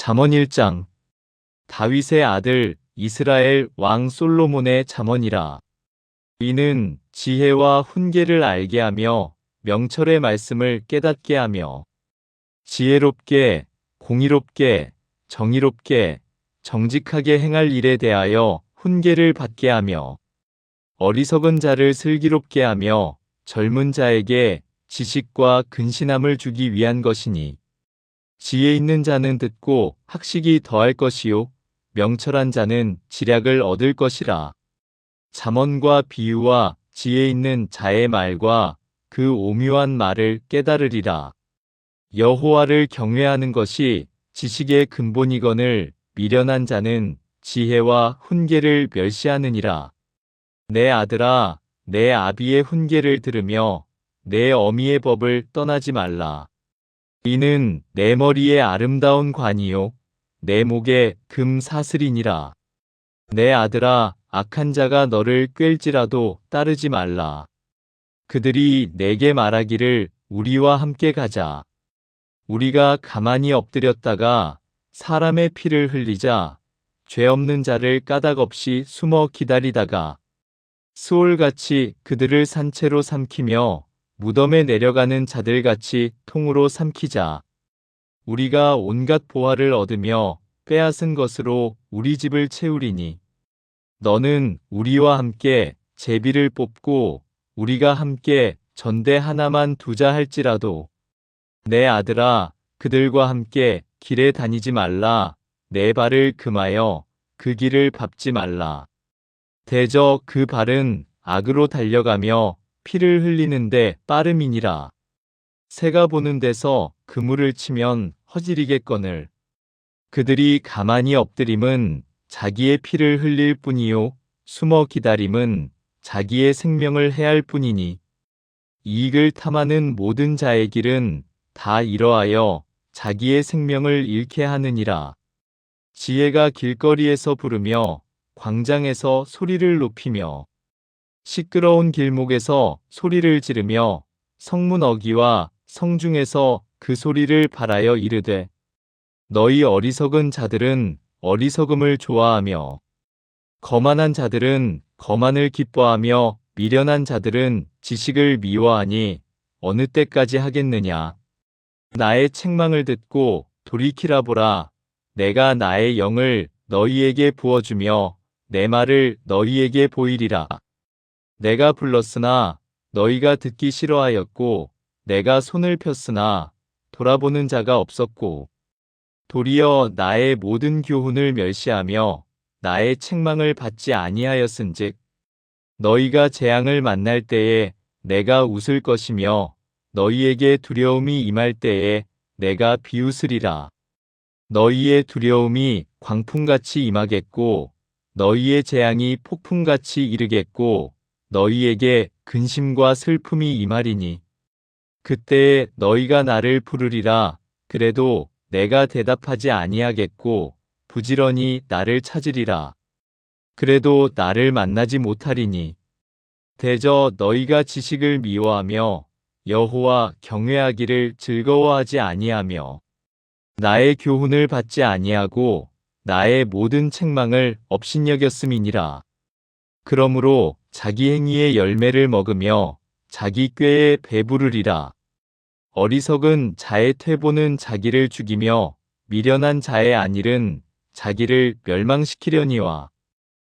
잠언 1장. 다윗의 아들 이스라엘 왕 솔로몬의 잠언이라. 이는 지혜와 훈계를 알게 하며 명철의 말씀을 깨닫게 하며 지혜롭게, 공의롭게, 정의롭게, 정직하게 행할 일에 대하여 훈계를 받게 하며 어리석은 자를 슬기롭게 하며 젊은 자에게 지식과 근신함을 주기 위한 것이니, 지혜 있는 자는 듣고 학식이 더할 것이요 명철한 자는 지략을 얻을 것이라. 잠언과 비유와 지혜 있는 자의 말과 그 오묘한 말을 깨달으리라. 여호와를 경외하는 것이 지식의 근본이거늘 미련한 자는 지혜와 훈계를 멸시하느니라. 내 아들아, 내 아비의 훈계를 들으며 내 어미의 법을 떠나지 말라. 이는 내 머리에 아름다운 관이요 내 목에 금 사슬이니라. 내 아들아, 악한 자가 너를 꿰일지라도 따르지 말라. 그들이 내게 말하기를 우리와 함께 가자. 우리가 가만히 엎드렸다가 사람의 피를 흘리자. 죄 없는 자를 까닭없이 숨어 기다리다가 수올같이 그들을 산채로 삼키며 무덤에 내려가는 자들같이 통으로 삼키자. 우리가 온갖 보화를 얻으며 빼앗은 것으로 우리 집을 채우리니, 너는 우리와 함께 제비를 뽑고 우리가 함께 전대 하나만 두자 할지라도, 내 아들아, 그들과 함께 길에 다니지 말라. 내 발을 금하여 그 길을 밟지 말라. 대저 그 발은 악으로 달려가며 피를 흘리는데 빠름이니라. 새가 보는 데서 그물을 치면 허지리겠거늘. 그들이 가만히 엎드림은 자기의 피를 흘릴 뿐이요 숨어 기다림은 자기의 생명을 해할 뿐이니, 이익을 탐하는 모든 자의 길은 다 이러하여 자기의 생명을 잃게 하느니라. 지혜가 길거리에서 부르며 광장에서 소리를 높이며 시끄러운 길목에서 소리를 지르며 성문 어귀와 성중에서 그 소리를 발하여 이르되, 너희 어리석은 자들은 어리석음을 좋아하며 거만한 자들은 거만을 기뻐하며 미련한 자들은 지식을 미워하니 어느 때까지 하겠느냐. 나의 책망을 듣고 돌이키라 보라. 내가 나의 영을 너희에게 부어주며 내 말을 너희에게 보이리라. 내가 불렀으나 너희가 듣기 싫어하였고, 내가 손을 폈으나 돌아보는 자가 없었고, 도리어 나의 모든 교훈을 멸시하며 나의 책망을 받지 아니하였은즉, 너희가 재앙을 만날 때에 내가 웃을 것이며 너희에게 두려움이 임할 때에 내가 비웃으리라. 너희의 두려움이 광풍같이 임하겠고 너희의 재앙이 폭풍같이 이르겠고 너희에게 근심과 슬픔이 임하리니, 그때에 너희가 나를 부르리라. 그래도 내가 대답하지 아니하겠고 부지런히 나를 찾으리라. 그래도 나를 만나지 못하리니, 대저 너희가 지식을 미워하며 여호와 경외하기를 즐거워하지 아니하며 나의 교훈을 받지 아니하고 나의 모든 책망을 업신여겼음이니라. 그러므로 자기 행위의 열매를 먹으며 자기 꾀에 배부르리라. 어리석은 자의 퇴보는 자기를 죽이며 미련한 자의 안일은 자기를 멸망시키려니와,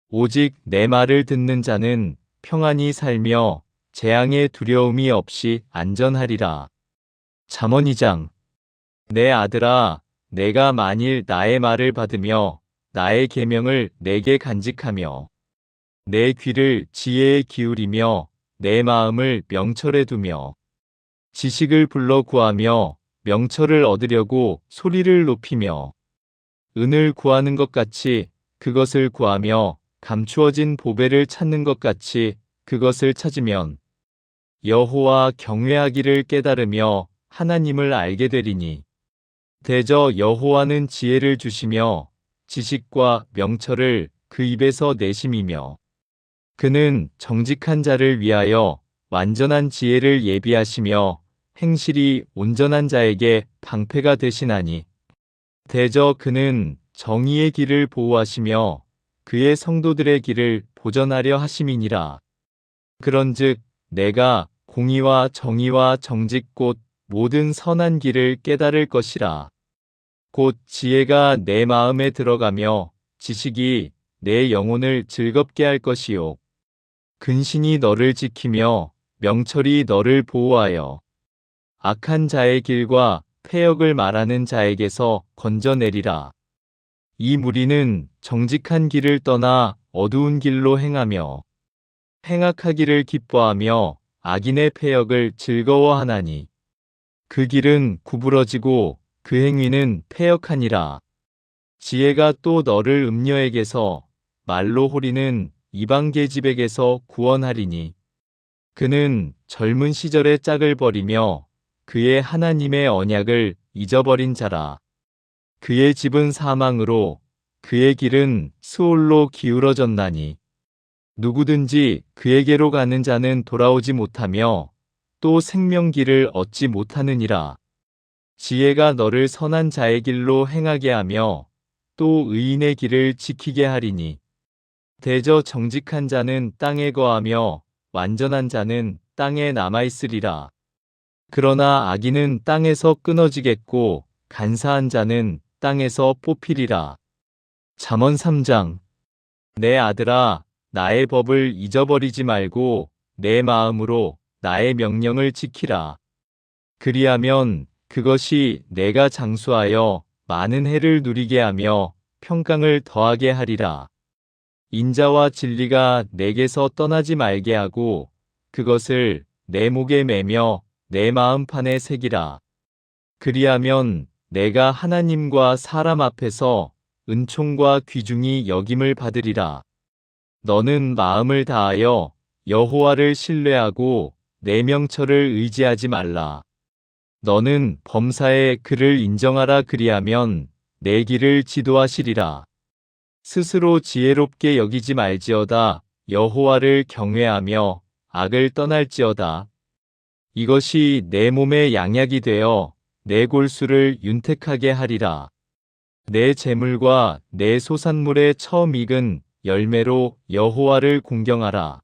오직 내 말을 듣는 자는 평안히 살며 재앙의 두려움이 없이 안전하리라. 잠언 2장. 내 아들아, 내가 만일 나의 말을 받으며 나의 계명을 내게 간직하며 내 귀를 지혜에 기울이며 내 마음을 명철에 두며 지식을 불러 구하며 명철을 얻으려고 소리를 높이며 은을 구하는 것 같이 그것을 구하며 감추어진 보배를 찾는 것 같이 그것을 찾으면 여호와 경외하기를 깨달으며 하나님을 알게 되리니, 대저 여호와는 지혜를 주시며 지식과 명철을 그 입에서 내심이며 그는 정직한 자를 위하여 완전한 지혜를 예비하시며 행실이 온전한 자에게 방패가 되시나니, 대저 그는 정의의 길을 보호하시며 그의 성도들의 길을 보전하려 하심이니라. 그런즉 내가 공의와 정의와 정직 곧 모든 선한 길을 깨달을 것이라. 곧 지혜가 내 마음에 들어가며 지식이 내 영혼을 즐겁게 할 것이요. 근신이 너를 지키며 명철이 너를 보호하여 악한 자의 길과 패역을 말하는 자에게서 건져내리라. 이 무리는 정직한 길을 떠나 어두운 길로 행하며 행악하기를 기뻐하며 악인의 패역을 즐거워하나니 그 길은 구부러지고 그 행위는 패역하니라. 지혜가 또 너를 음녀에게서 말로 호리는 이방 계집에게서 구원하리니 그는 젊은 시절의 짝을 버리며 그의 하나님의 언약을 잊어버린 자라. 그의 집은 사망으로 그의 길은 스올로 기울어졌나니 누구든지 그에게로 가는 자는 돌아오지 못하며 또 생명길을 얻지 못하느니라. 지혜가 너를 선한 자의 길로 행하게 하며 또 의인의 길을 지키게 하리니 대저 정직한 자는 땅에 거하며 완전한 자는 땅에 남아있으리라. 그러나 악인은 땅에서 끊어지겠고 간사한 자는 땅에서 뽑히리라. 잠언 3장. 내 아들아, 나의 법을 잊어버리지 말고 내 마음으로 나의 명령을 지키라. 그리하면 그것이 내가 장수하여 많은 해를 누리게 하며 평강을 더하게 하리라. 인자와 진리가 내게서 떠나지 말게 하고 그것을 내 목에 매며 내 마음판에 새기라. 그리하면 내가 하나님과 사람 앞에서 은총과 귀중히 여김을 받으리라. 너는 마음을 다하여 여호와를 신뢰하고 내 명철을 의지하지 말라. 너는 범사에 그를 인정하라. 그리하면 내 길을 지도하시리라. 스스로 지혜롭게 여기지 말지어다. 여호와를 경외하며 악을 떠날지어다. 이것이 내 몸의 양약이 되어 내 골수를 윤택하게 하리라. 내 재물과 내 소산물의 처음 익은 열매로 여호와를 공경하라.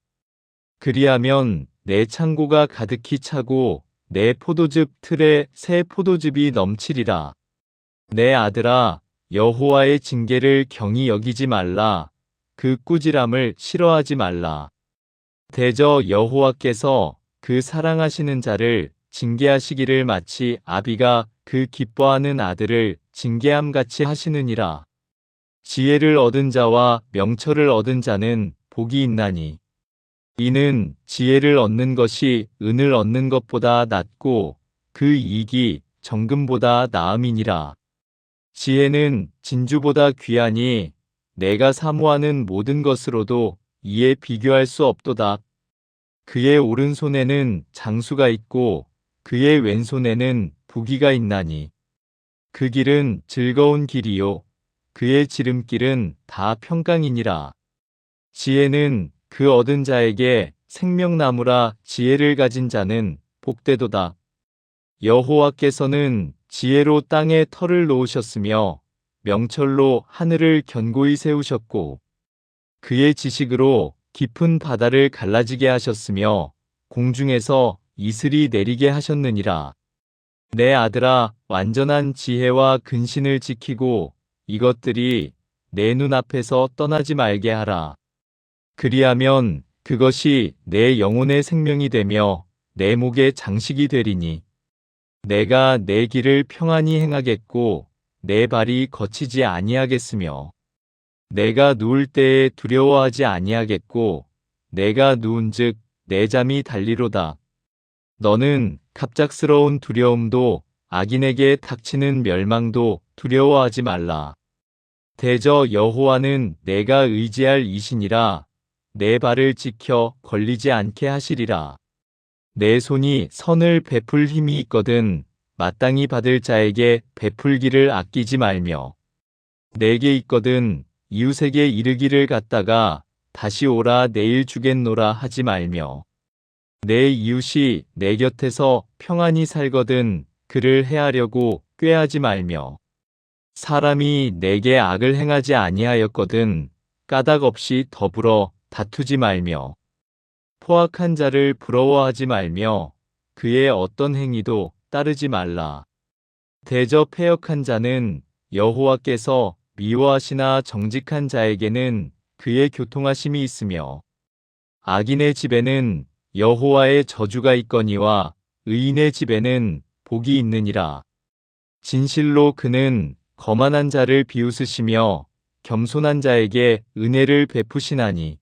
그리하면 내 창고가 가득히 차고 내 포도즙 틀에 새 포도즙이 넘치리라. 내 아들아, 여호와의 징계를 경히 여기지 말라. 그 꾸지람을 싫어하지 말라. 대저 여호와께서 그 사랑하시는 자를 징계하시기를 마치 아비가 그 기뻐하는 아들을 징계함같이 하시느니라. 지혜를 얻은 자와 명철을 얻은 자는 복이 있나니 이는 지혜를 얻는 것이 은을 얻는 것보다 낫고 그 이익이 정금보다 나음이니라. 지혜는 진주보다 귀하니 내가 사모하는 모든 것으로도 이에 비교할 수 없도다. 그의 오른손에는 장수가 있고 그의 왼손에는 부귀가 있나니 그 길은 즐거운 길이요 그의 지름길은 다 평강이니라. 지혜는 그 얻은 자에게 생명나무라. 지혜를 가진 자는 복되도다. 여호와께서는 지혜로 땅에 터를 놓으셨으며 명철로 하늘을 견고히 세우셨고 그의 지식으로 깊은 바다를 갈라지게 하셨으며 공중에서 이슬이 내리게 하셨느니라. 내 아들아, 완전한 지혜와 근신을 지키고 이것들이 내 눈앞에서 떠나지 말게 하라. 그리하면 그것이 내 영혼의 생명이 되며 내 목의 장식이 되리니 내가 내 길을 평안히 행하겠고 내 발이 거치지 아니하겠으며 내가 누울 때에 두려워하지 아니하겠고 내가 누운즉 내 잠이 달리로다. 너는 갑작스러운 두려움도 악인에게 닥치는 멸망도 두려워하지 말라. 대저 여호와는 내가 의지할 이신이라. 내 발을 지켜 걸리지 않게 하시리라. 내 손이 선을 베풀 힘이 있거든 마땅히 받을 자에게 베풀기를 아끼지 말며 내게 있거든 이웃에게 이르기를 갖다가 다시 오라 내일 주겠노라 하지 말며 내 이웃이 내 곁에서 평안히 살거든 그를 해하려고 꾀하지 말며 사람이 내게 악을 행하지 아니하였거든 까닭 없이 더불어 다투지 말며 포악한 자를 부러워하지 말며 그의 어떤 행위도 따르지 말라. 대저 패역한 자는 여호와께서 미워하시나 정직한 자에게는 그의 교통하심이 있으며 악인의 집에는 여호와의 저주가 있거니와 의인의 집에는 복이 있느니라. 진실로 그는 거만한 자를 비웃으시며 겸손한 자에게 은혜를 베푸시나니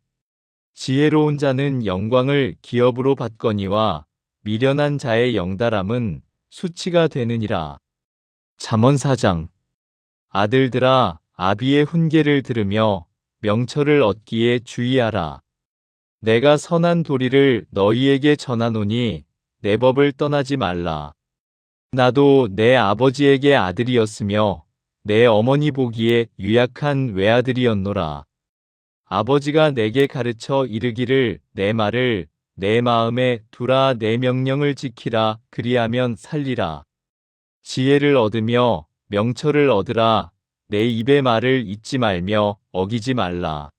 지혜로운 자는 영광을 기업으로 받거니와 미련한 자의 영달함은 수치가 되느니라. 잠언 4장. 아들들아 아비의 훈계를 들으며 명철을 얻기에 주의하라. 내가 선한 도리를 너희에게 전하노니 내 법을 떠나지 말라. 나도 내 아버지에게 아들이었으며 내 어머니 보기에 유약한 외아들이었노라. 아버지가 내게 가르쳐 이르기를 내 말을 내 마음에 두라 내 명령을 지키라 그리하면 살리라. 지혜를 얻으며 명철을 얻으라. 내 입의 말을 잊지 말며 어기지 말라.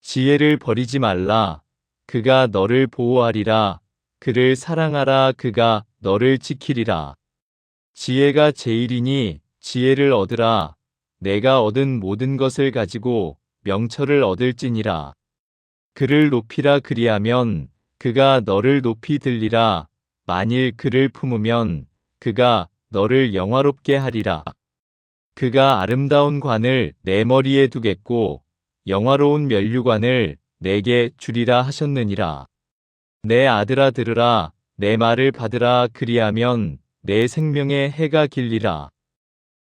지혜를 버리지 말라. 그가 너를 보호하리라. 그를 사랑하라. 그가 너를 지키리라. 지혜가 제일이니 지혜를 얻으라. 내가 얻은 모든 것을 가지고 명철을 얻을지니라. 그를 높이라 그리하면 그가 너를 높이 들리라. 만일 그를 품으면 그가 너를 영화롭게 하리라. 그가 아름다운 관을 내 머리에 두겠고 영화로운 면류관을 내게 주리라 하셨느니라. 내 아들아 들으라. 내 말을 받으라. 그리하면 내 생명의 해가 길리라.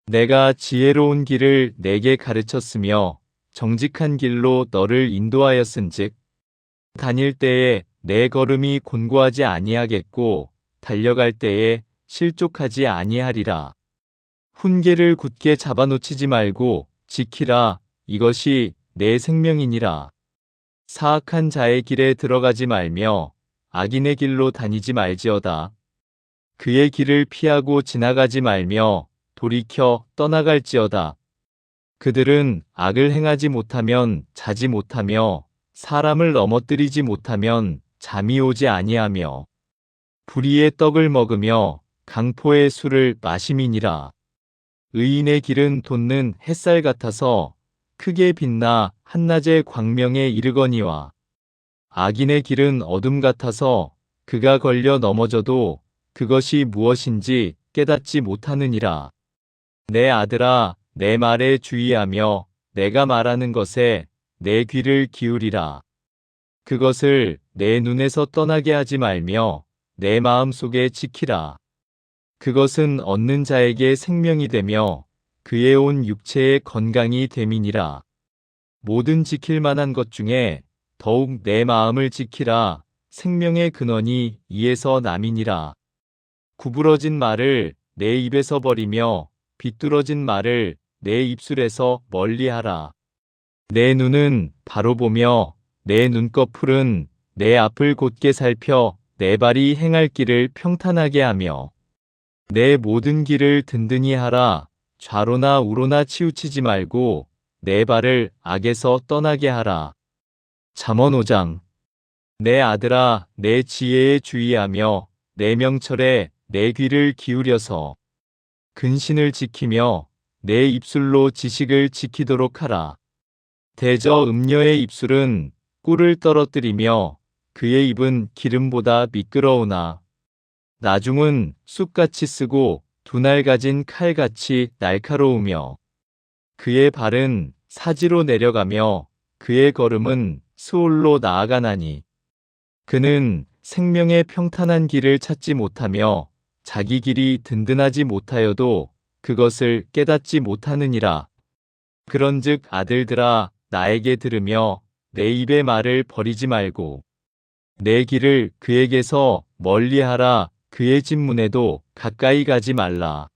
내가 지혜로운 길을 내게 가르쳤으며 정직한 길로 너를 인도하였은즉 다닐 때에 내 걸음이 곤고하지 아니하겠고 달려갈 때에 실족하지 아니하리라. 훈계를 굳게 잡아놓치지 말고 지키라. 이것이 내 생명이니라. 사악한 자의 길에 들어가지 말며 악인의 길로 다니지 말지어다. 그의 길을 피하고 지나가지 말며 돌이켜 떠나갈지어다. 그들은 악을 행하지 못하면 자지 못하며 사람을 넘어뜨리지 못하면 잠이 오지 아니하며 불의의 떡을 먹으며 강포의 술을 마심이니라. 의인의 길은 돋는 햇살 같아서 크게 빛나 한낮의 광명에 이르거니와 악인의 길은 어둠 같아서 그가 걸려 넘어져도 그것이 무엇인지 깨닫지 못하느니라. 내 아들아 내 말에 주의하며 내가 말하는 것에 내 귀를 기울이라. 그것을 내 눈에서 떠나게 하지 말며 내 마음속에 지키라. 그것은 얻는 자에게 생명이 되며 그의 온 육체의 건강이 됨이니라. 모든 지킬 만한 것 중에 더욱 내 마음을 지키라. 생명의 근원이 이에서 남이니라. 구부러진 말을 내 입에서 버리며 비뚤어진 말을 내 입술에서 멀리하라. 내 눈은 바로 보며 내 눈꺼풀은 내 앞을 곧게 살펴 내 발이 행할 길을 평탄하게 하며 내 모든 길을 든든히 하라. 좌로나 우로나 치우치지 말고 내 발을 악에서 떠나게 하라. 잠언 5장. 내 아들아 내 지혜에 주의하며 내 명철에 내 귀를 기울여서 근신을 지키며 내 입술로 지식을 지키도록 하라. 대저 음녀의 입술은 꿀을 떨어뜨리며 그의 입은 기름보다 미끄러우나 나중은 쑥같이 쓰고 두날 가진 칼같이 날카로우며 그의 발은 사지로 내려가며 그의 걸음은 스올로 나아가나니 그는 생명의 평탄한 길을 찾지 못하며 자기 길이 든든하지 못하여도 그것을 깨닫지 못하느니라. 그런즉 아들들아 나에게 들으며 내 입의 말을 버리지 말고 내 길을 그에게서 멀리하라. 그의 집문에도 가까이 가지 말라.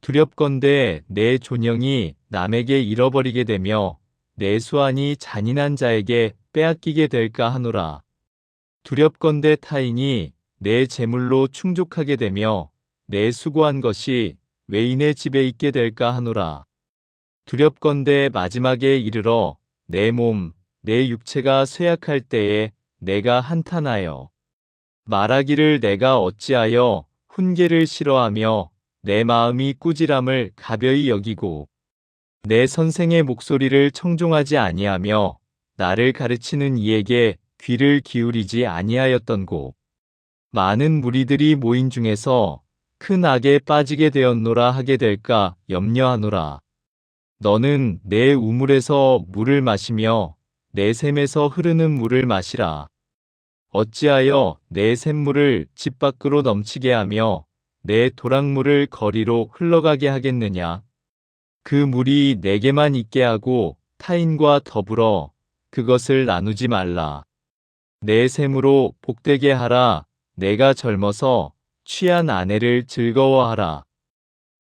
두렵건대 내 존영이 남에게 잃어버리게 되며 내 수완이 잔인한 자에게 빼앗기게 될까 하노라. 두렵건대 타인이 내 재물로 충족하게 되며 내 수고한 것이 외인의 집에 있게 될까 하노라. 두렵건대 마지막에 이르러 내 몸, 내 육체가 쇠약할 때에 내가 한탄하여 말하기를 내가 어찌하여 훈계를 싫어하며 내 마음이 꾸지람을 가벼이 여기고 내 선생의 목소리를 청종하지 아니하며 나를 가르치는 이에게 귀를 기울이지 아니하였던고. 많은 무리들이 모인 중에서 큰 악에 빠지게 되었노라 하게 될까 염려하노라. 너는 내 우물에서 물을 마시며 내 샘에서 흐르는 물을 마시라. 어찌하여 내 샘물을 집 밖으로 넘치게 하며 내 도랑물을 거리로 흘러가게 하겠느냐. 그 물이 내게만 있게 하고 타인과 더불어 그것을 나누지 말라. 내 샘으로 복되게 하라. 내가 젊어서 취한 아내를 즐거워하라.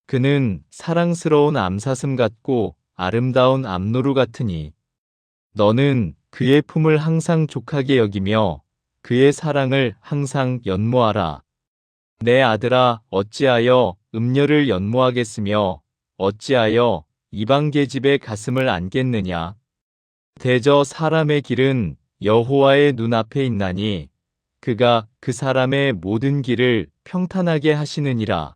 그는 사랑스러운 암사슴 같고 아름다운 암노루 같으니 너는 그의 품을 항상 족하게 여기며 그의 사랑을 항상 연모하라. 내 아들아, 어찌하여 음녀를 연모하겠으며 어찌하여 이방 계집의 가슴을 안겠느냐. 대저 사람의 길은 여호와의 눈앞에 있나니 그가 그 사람의 모든 길을 평탄하게 하시느니라.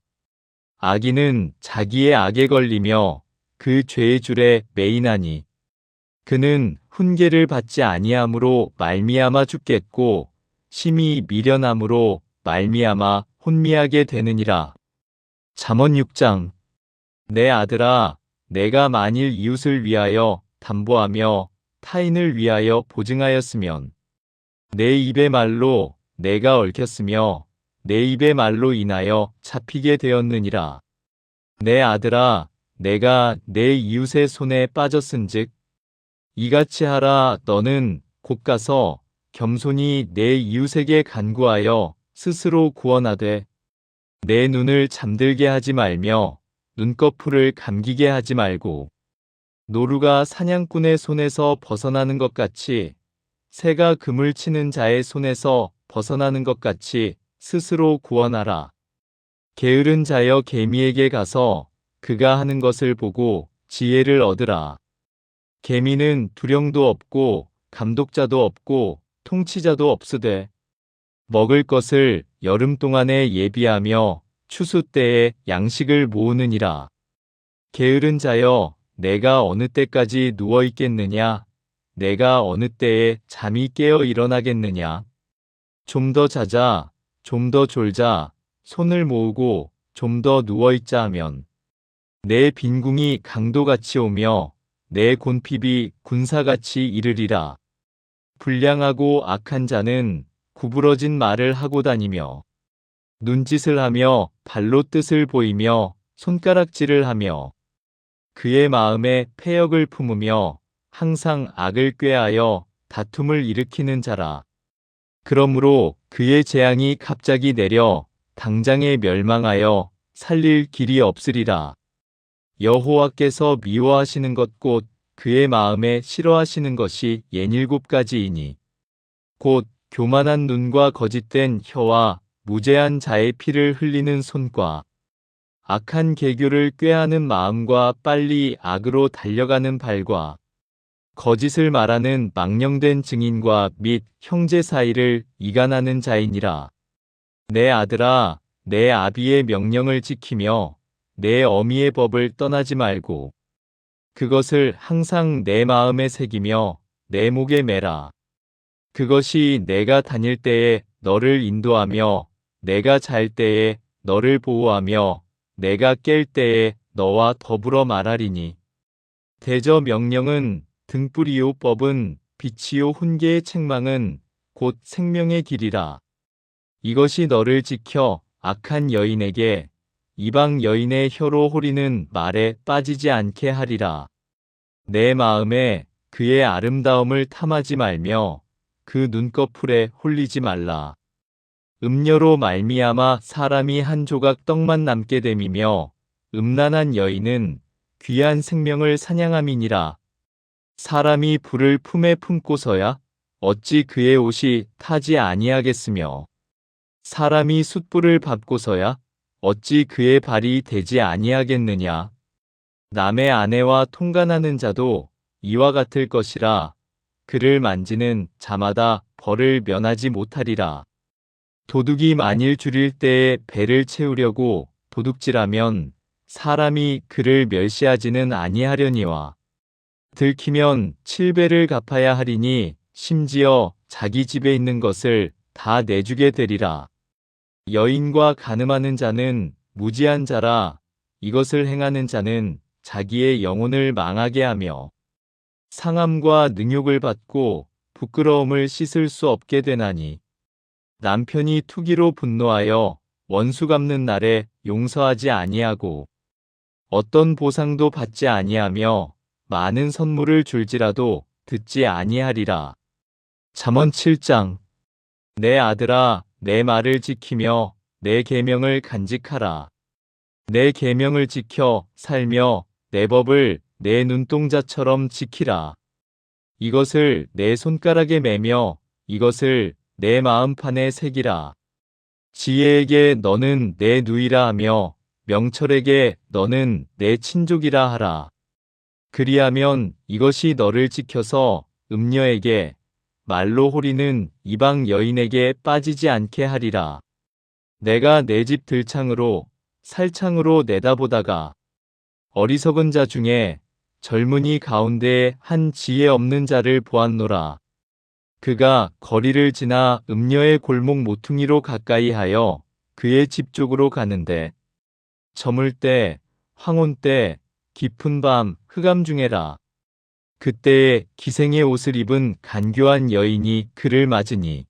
악인은 자기의 악에 걸리며 그 죄의 줄에 매이나니 그는 훈계를 받지 아니함으로 말미암아 죽겠고 심히 미련함으로 말미암아 혼미하게 되느니라. 잠언 6장. 내 아들아, 내가 만일 이웃을 위하여 담보하며 타인을 위하여 보증하였으면 내 입의 말로 내가 얽혔으며 내 입의 말로 인하여 잡히게 되었느니라. 내 아들아, 내가 내 이웃의 손에 빠졌은즉 이같이 하라. 너는 곧 가서 겸손히 내 이웃에게 간구하여 스스로 구원하되 내 눈을 잠들게 하지 말며 눈꺼풀을 감기게 하지 말고 노루가 사냥꾼의 손에서 벗어나는 것 같이 새가 그물 치는 자의 손에서 벗어나는 것 같이 스스로 구원하라. 게으른 자여 개미에게 가서 그가 하는 것을 보고 지혜를 얻으라. 개미는 두령도 없고 감독자도 없고 통치자도 없으되 먹을 것을 여름 동안에 예비하며 추수 때에 양식을 모으느니라. 게으른 자여, 내가 어느 때까지 누워 있겠느냐? 내가 어느 때에 잠이 깨어 일어나겠느냐? 좀 더 자자, 좀 더 졸자, 손을 모으고 좀 더 누워 있자 하면 내 빈궁이 강도같이 오며 내 곤핍이 군사같이 이르리라. 불량하고 악한 자는 구부러진 말을 하고 다니며 눈짓을 하며 발로 뜻을 보이며 손가락질을 하며 그의 마음에 패역을 품으며 항상 악을 꾀하여 다툼을 일으키는 자라. 그러므로 그의 재앙이 갑자기 내려 당장에 멸망하여 살릴 길이 없으리라. 여호와께서 미워하시는 것 곧 그의 마음에 싫어하시는 것이 67가지이니 곧 교만한 눈과 거짓된 혀와 무죄한 자의 피를 흘리는 손과 악한 계교를 꾀하는 마음과 빨리 악으로 달려가는 발과 거짓을 말하는 망령된 증인과 및 형제 사이를 이간하는 자이니라. 내 아들아, 내 아비의 명령을 지키며 내 어미의 법을 떠나지 말고 그것을 항상 내 마음에 새기며 내 목에 매라. 그것이 내가 다닐 때에 너를 인도하며 내가 잘 때에 너를 보호하며 내가 깰 때에 너와 더불어 말하리니. 대저 명령은 등불이요 법은 빛이요 훈계의 책망은 곧 생명의 길이라. 이것이 너를 지켜 악한 여인에게 이방 여인의 혀로 호리는 말에 빠지지 않게 하리라. 내 마음에 그의 아름다움을 탐하지 말며 그 눈꺼풀에 홀리지 말라. 음녀로 말미암아 사람이 한 조각 떡만 남게 됨이며 음란한 여인은 귀한 생명을 사냥함이니라. 사람이 불을 품에 품고서야 어찌 그의 옷이 타지 아니하겠으며 사람이 숯불을 밟고서야 어찌 그의 발이 되지 아니하겠느냐. 남의 아내와 통간하는 자도 이와 같을 것이라. 그를 만지는 자마다 벌을 면하지 못하리라. 도둑이 만일 줄일 때에 배를 채우려고 도둑질하면 사람이 그를 멸시하지는 아니하려니와. 들키면 7배를 갚아야 하리니 심지어 자기 집에 있는 것을 다 내주게 되리라. 여인과 간음하는 자는 무지한 자라. 이것을 행하는 자는 자기의 영혼을 망하게 하며 상함과 능욕을 받고 부끄러움을 씻을 수 없게 되나니. 남편이 투기로 분노하여 원수 갚는 날에 용서하지 아니하고 어떤 보상도 받지 아니하며 많은 선물을 줄지라도 듣지 아니하리라. 잠언 7장. 내 아들아, 내 말을 지키며 내 계명을 간직하라. 내 계명을 지켜 살며 내 법을 내 눈동자처럼 지키라. 이것을 내 손가락에 매며 이것을 내 마음판에 새기라. 지혜에게 너는 내 누이라 하며 명철에게 너는 내 친족이라 하라. 그리하면 이것이 너를 지켜서 음녀에게 말로 호리는 이방 여인에게 빠지지 않게 하리라. 내가 내 집 들창으로 살창으로 내다보다가 어리석은 자 중에 젊은이 가운데에 한 지혜 없는 자를 보았노라. 그가 거리를 지나 음녀의 골목 모퉁이로 가까이 하여 그의 집 쪽으로 가는데 저물 때, 황혼 때, 깊은 밤, 흑암 중에라. 그때에 기생의 옷을 입은 간교한 여인이 그를 맞으니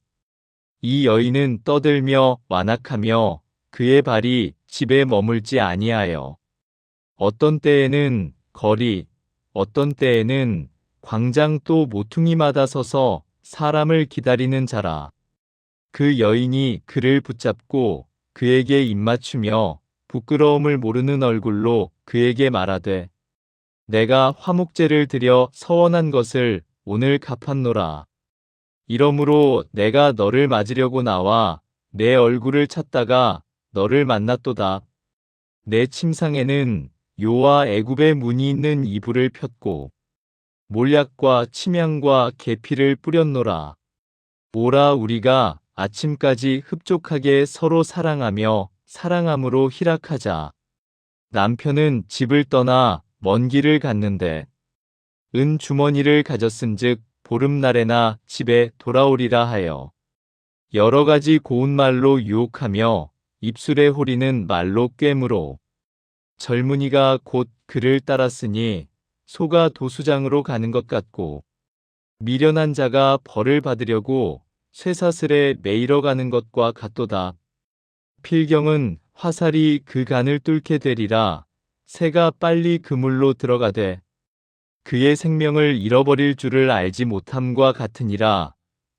이 여인은 떠들며 완악하며 그의 발이 집에 머물지 아니하여 어떤 때에는 거리, 어떤 때에는 광장 또 모퉁이마다 서서 사람을 기다리는 자라. 그 여인이 그를 붙잡고 그에게 입맞추며 부끄러움을 모르는 얼굴로 그에게 말하되 내가 화목제를 드려 서원한 것을 오늘 갚았노라. 이러므로 내가 너를 맞으려고 나와 내 얼굴을 찾다가 너를 만났도다. 내 침상에는 요와 애굽의 문이 있는 이불을 폈고 몰약과 침향과 계피를 뿌렸노라. 오라 우리가 아침까지 흡족하게 서로 사랑하며 사랑함으로 희락하자. 남편은 집을 떠나 먼 길을 갔는데 은 주머니를 가졌은즉 보름날에나 집에 돌아오리라 하여 여러 가지 고운 말로 유혹하며 입술에 호리는 말로 꿰물어 젊은이가 곧 그를 따랐으니 소가 도수장으로 가는 것 같고 미련한 자가 벌을 받으려고 쇠사슬에 매이러 가는 것과 같도다. 필경은 화살이 그 간을 뚫게 되리라. 새가 빨리 그물로 들어가되 그의 생명을 잃어버릴 줄을 알지 못함과 같으니라.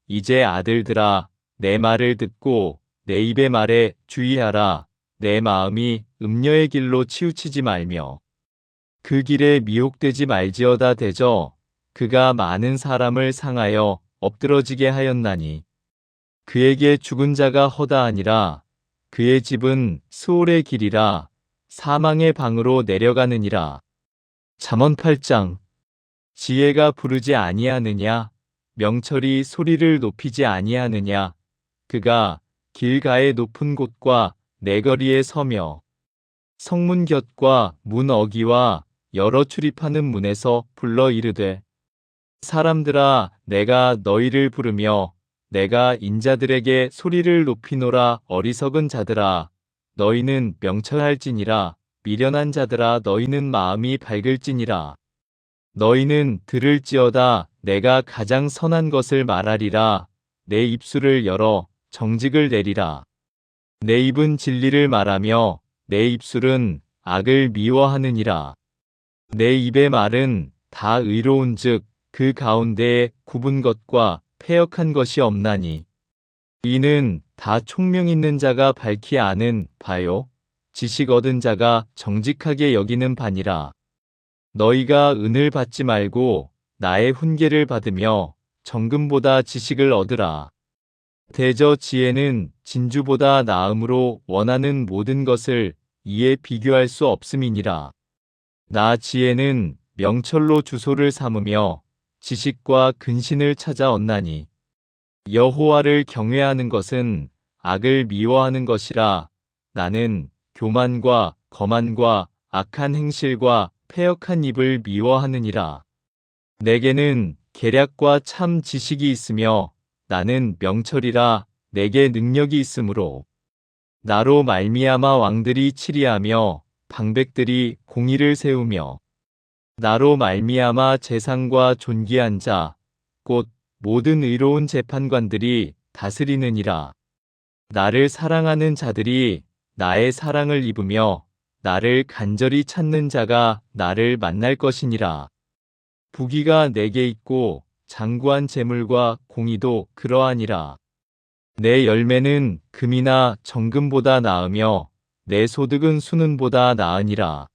이제 아들들아, 내 말을 듣고 내 입의 말에 주의하라. 내 마음이 음녀의 길로 치우치지 말며 그 길에 미혹되지 말지어다. 대저 그가 많은 사람을 상하여 엎드러지게 하였나니 그에게 죽은 자가 허다하니라. 그의 집은 스올의 길이라 사망의 방으로 내려가느니라. 잠언 8장. 지혜가 부르지 아니하느냐? 명철이 소리를 높이지 아니하느냐? 그가 길가의 높은 곳과 내거리에 서며 성문 곁과 문 어기와 여러 출입하는 문에서 불러 이르되 사람들아 내가 너희를 부르며 내가 인자들에게 소리를 높이노라. 어리석은 자들아 너희는 명철할지니라. 미련한 자들아 너희는 마음이 밝을지니라. 너희는 들을지어다. 내가 가장 선한 것을 말하리라. 내 입술을 열어 정직을 내리라. 내 입은 진리를 말하며 내 입술은 악을 미워하느니라. 내 입의 말은 다 의로운즉 그 가운데에 굽은 것과 패역한 것이 없나니 이는 다 총명 있는 자가 밝히 아는 바요 지식 얻은 자가 정직하게 여기는 바니라. 너희가 은을 받지 말고 나의 훈계를 받으며 정금보다 지식을 얻으라. 대저 지혜는 진주보다 나음으로 원하는 모든 것을 이에 비교할 수 없음이니라. 나 지혜는 명철로 주소를 삼으며 지식과 근신을 찾아 얻나니 여호와를 경외하는 것은 악을 미워하는 것이라. 나는 교만과 거만과 악한 행실과 패역한 입을 미워하느니라. 내게는 계략과 참 지식이 있으며 나는 명철이라. 내게 능력이 있으므로 나로 말미암아 왕들이 치리하며 방백들이 공의를 세우며 나로 말미암아 재상과 존귀한 자 곧 모든 의로운 재판관들이 다스리느니라. 나를 사랑하는 자들이 나의 사랑을 입으며 나를 간절히 찾는 자가 나를 만날 것이니라. 부귀가 내게 있고 장구한 재물과 공의도 그러하니라. 내 열매는 금이나 정금보다 나으며 내 소득은 수는보다 나으니라.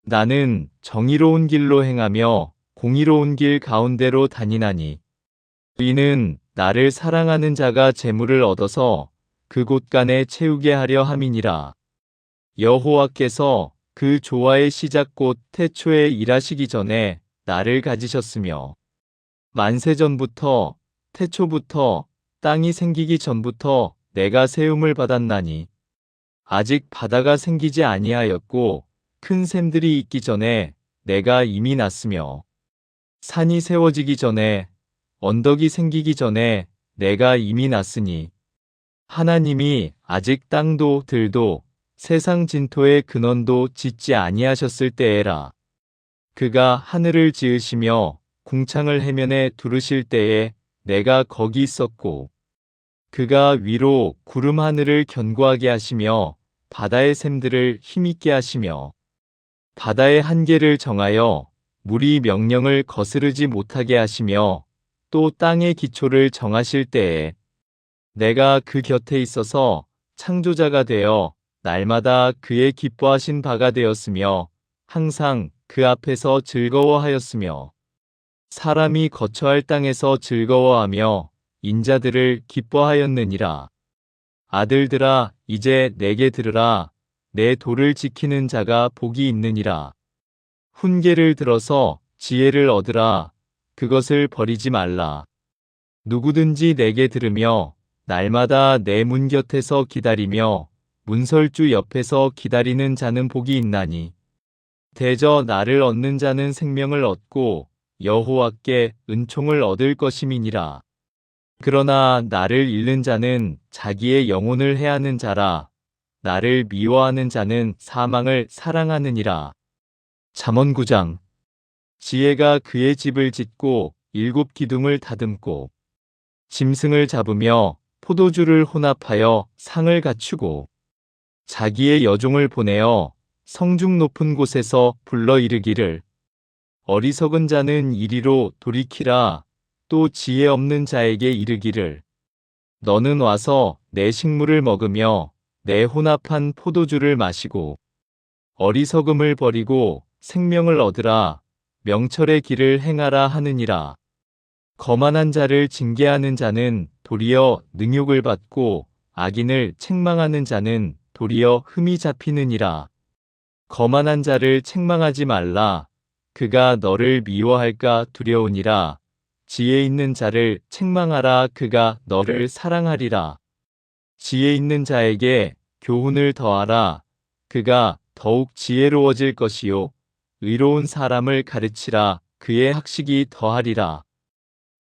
나는 정의로운 길로 행하며 공의로운 길 가운데로 다니나니 이는 나를 사랑하는 자가 재물을 얻어서 그 곳간에 채우게 하려 함이니라. 여호와께서 그 조화의 시작 곧 태초에 일하시기 전에 나를 가지셨으며 만세전부터 태초부터 땅이 생기기 전부터 내가 세움을 받았나니 아직 바다가 생기지 아니하였고 큰 샘들이 있기 전에 내가 이미 났으며 산이 세워지기 전에 언덕이 생기기 전에 내가 이미 났으니 하나님이 아직 땅도 들도 세상 진토의 근원도 짓지 아니하셨을 때에라. 그가 하늘을 지으시며 궁창을 해면에 두르실 때에 내가 거기 있었고 그가 위로 구름 하늘을 견고하게 하시며 바다의 샘들을 힘있게 하시며 바다의 한계를 정하여 물이 명령을 거스르지 못하게 하시며 또 땅의 기초를 정하실 때에 내가 그 곁에 있어서 창조자가 되어 날마다 그의 기뻐하신 바가 되었으며 항상 그 앞에서 즐거워하였으며 사람이 거처할 땅에서 즐거워하며 인자들을 기뻐하였느니라. 아들들아 이제 내게 들으라. 내 도를 지키는 자가 복이 있느니라. 훈계를 들어서 지혜를 얻으라. 그것을 버리지 말라. 누구든지 내게 들으며 날마다 내 문 곁에서 기다리며 문설주 옆에서 기다리는 자는 복이 있나니 대저 나를 얻는 자는 생명을 얻고 여호와께 은총을 얻을 것임이니라. 그러나 나를 잃는 자는 자기의 영혼을 해하는 자라. 나를 미워하는 자는 사망을 사랑하느니라. 잠언 9장. 지혜가 그의 집을 짓고 7 기둥을 다듬고 짐승을 잡으며 포도주를 혼합하여 상을 갖추고 자기의 여종을 보내어 성중 높은 곳에서 불러 이르기를 어리석은 자는 이리로 돌이키라. 또 지혜 없는 자에게 이르기를 너는 와서 내 식물을 먹으며 내 혼합한 포도주를 마시고 어리석음을 버리고 생명을 얻으라. 명철의 길을 행하라 하느니라. 거만한 자를 징계하는 자는 도리어 능욕을 받고 악인을 책망하는 자는 도리어 흠이 잡히느니라. 거만한 자를 책망하지 말라. 그가 너를 미워할까 두려우니라. 지혜 있는 자를 책망하라. 그가 너를 사랑하리라. 지혜 있는 자에게 교훈을 더하라. 그가 더욱 지혜로워질 것이요. 의로운 사람을 가르치라. 그의 학식이 더하리라.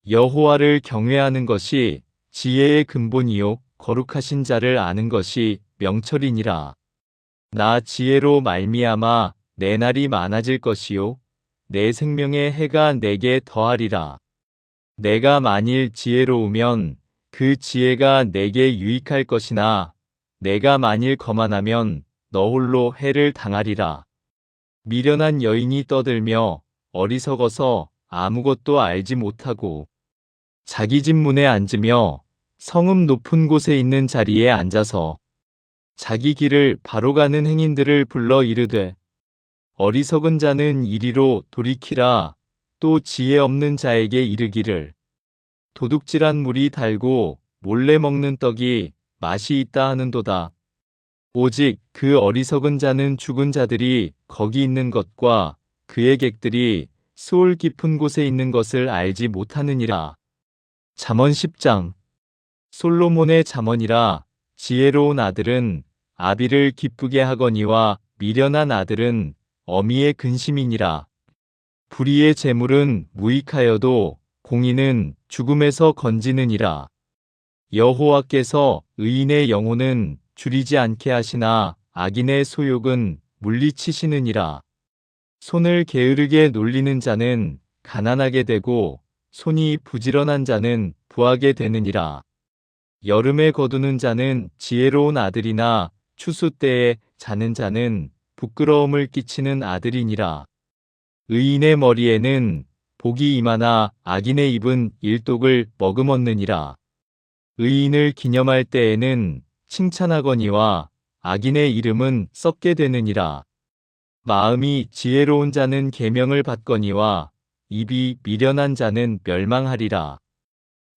여호와를 경외하는 것이 지혜의 근본이요. 거룩하신 자를 아는 것이 명철이니라. 나 지혜로 말미암아 내 날이 많아질 것이요. 내 생명의 해가 내게 더하리라. 내가 만일 지혜로우면 그 지혜가 내게 유익할 것이나 내가 만일 거만하면 너 홀로 해를 당하리라. 미련한 여인이 떠들며 어리석어서 아무것도 알지 못하고 자기 집 문에 앉으며 성읍 높은 곳에 있는 자리에 앉아서 자기 길을 바로 가는 행인들을 불러 이르되 어리석은 자는 이리로 돌이키라. 또 지혜 없는 자에게 이르기를 도둑질한 물이 달고 몰래 먹는 떡이 맛이 있다 하는도다. 오직 그 어리석은 자는 죽은 자들이 거기 있는 것과 그의 객들이 수올 깊은 곳에 있는 것을 알지 못하느니라. 잠언 10장. 솔로몬의 잠언이라. 지혜로운 아들은 아비를 기쁘게 하거니와 미련한 아들은 어미의 근심이니라. 불의의 재물은 무익하여도 공의는 죽음에서 건지느니라. 여호와께서 의인의 영혼은 줄이지 않게 하시나 악인의 소욕은 물리치시느니라. 손을 게으르게 놀리는 자는 가난하게 되고 손이 부지런한 자는 부하게 되느니라. 여름에 거두는 자는 지혜로운 아들이나 추수 때에 자는 자는 부끄러움을 끼치는 아들이니라. 의인의 머리에는 복이 임하나 악인의 입은 일독을 머금었느니라. 의인을 기념할 때에는 칭찬하거니와 악인의 이름은 썩게 되느니라. 마음이 지혜로운 자는 계명을 받거니와 입이 미련한 자는 멸망하리라.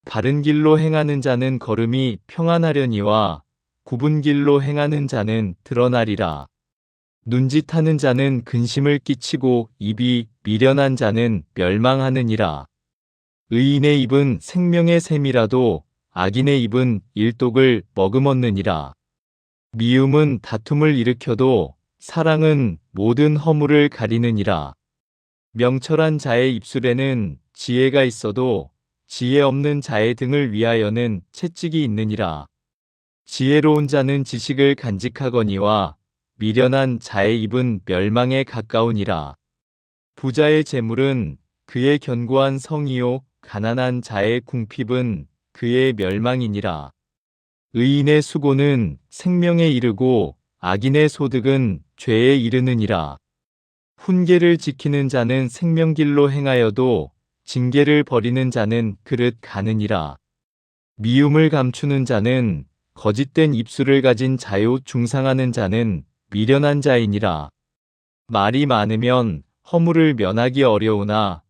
바른 길로 행하는 자는 걸음이 평안하려니와 굽은 길로 행하는 자는 드러나리라. 눈짓하는 자는 근심을 끼치고 입이 미련한 자는 멸망하느니라. 의인의 입은 생명의 샘이라도 악인의 입은 일독을 머금었느니라. 미움은 다툼을 일으켜도 사랑은 모든 허물을 가리느니라. 명철한 자의 입술에는 지혜가 있어도 지혜 없는 자의 등을 위하여는 채찍이 있느니라. 지혜로운 자는 지식을 간직하거니와 미련한 자의 입은 멸망에 가까우니라. 부자의 재물은 그의 견고한 성이요 가난한 자의 궁핍은 그의 멸망이니라. 의인의 수고는 생명에 이르고 악인의 소득은 죄에 이르느니라. 훈계를 지키는 자는 생명길로 행하여도 징계를 버리는 자는 그릇 가느니라. 미움을 감추는 자는 거짓된 입술을 가진 자요 중상하는 자는 미련한 자이니라. 말이 많으면 허물을 면하기 어려우나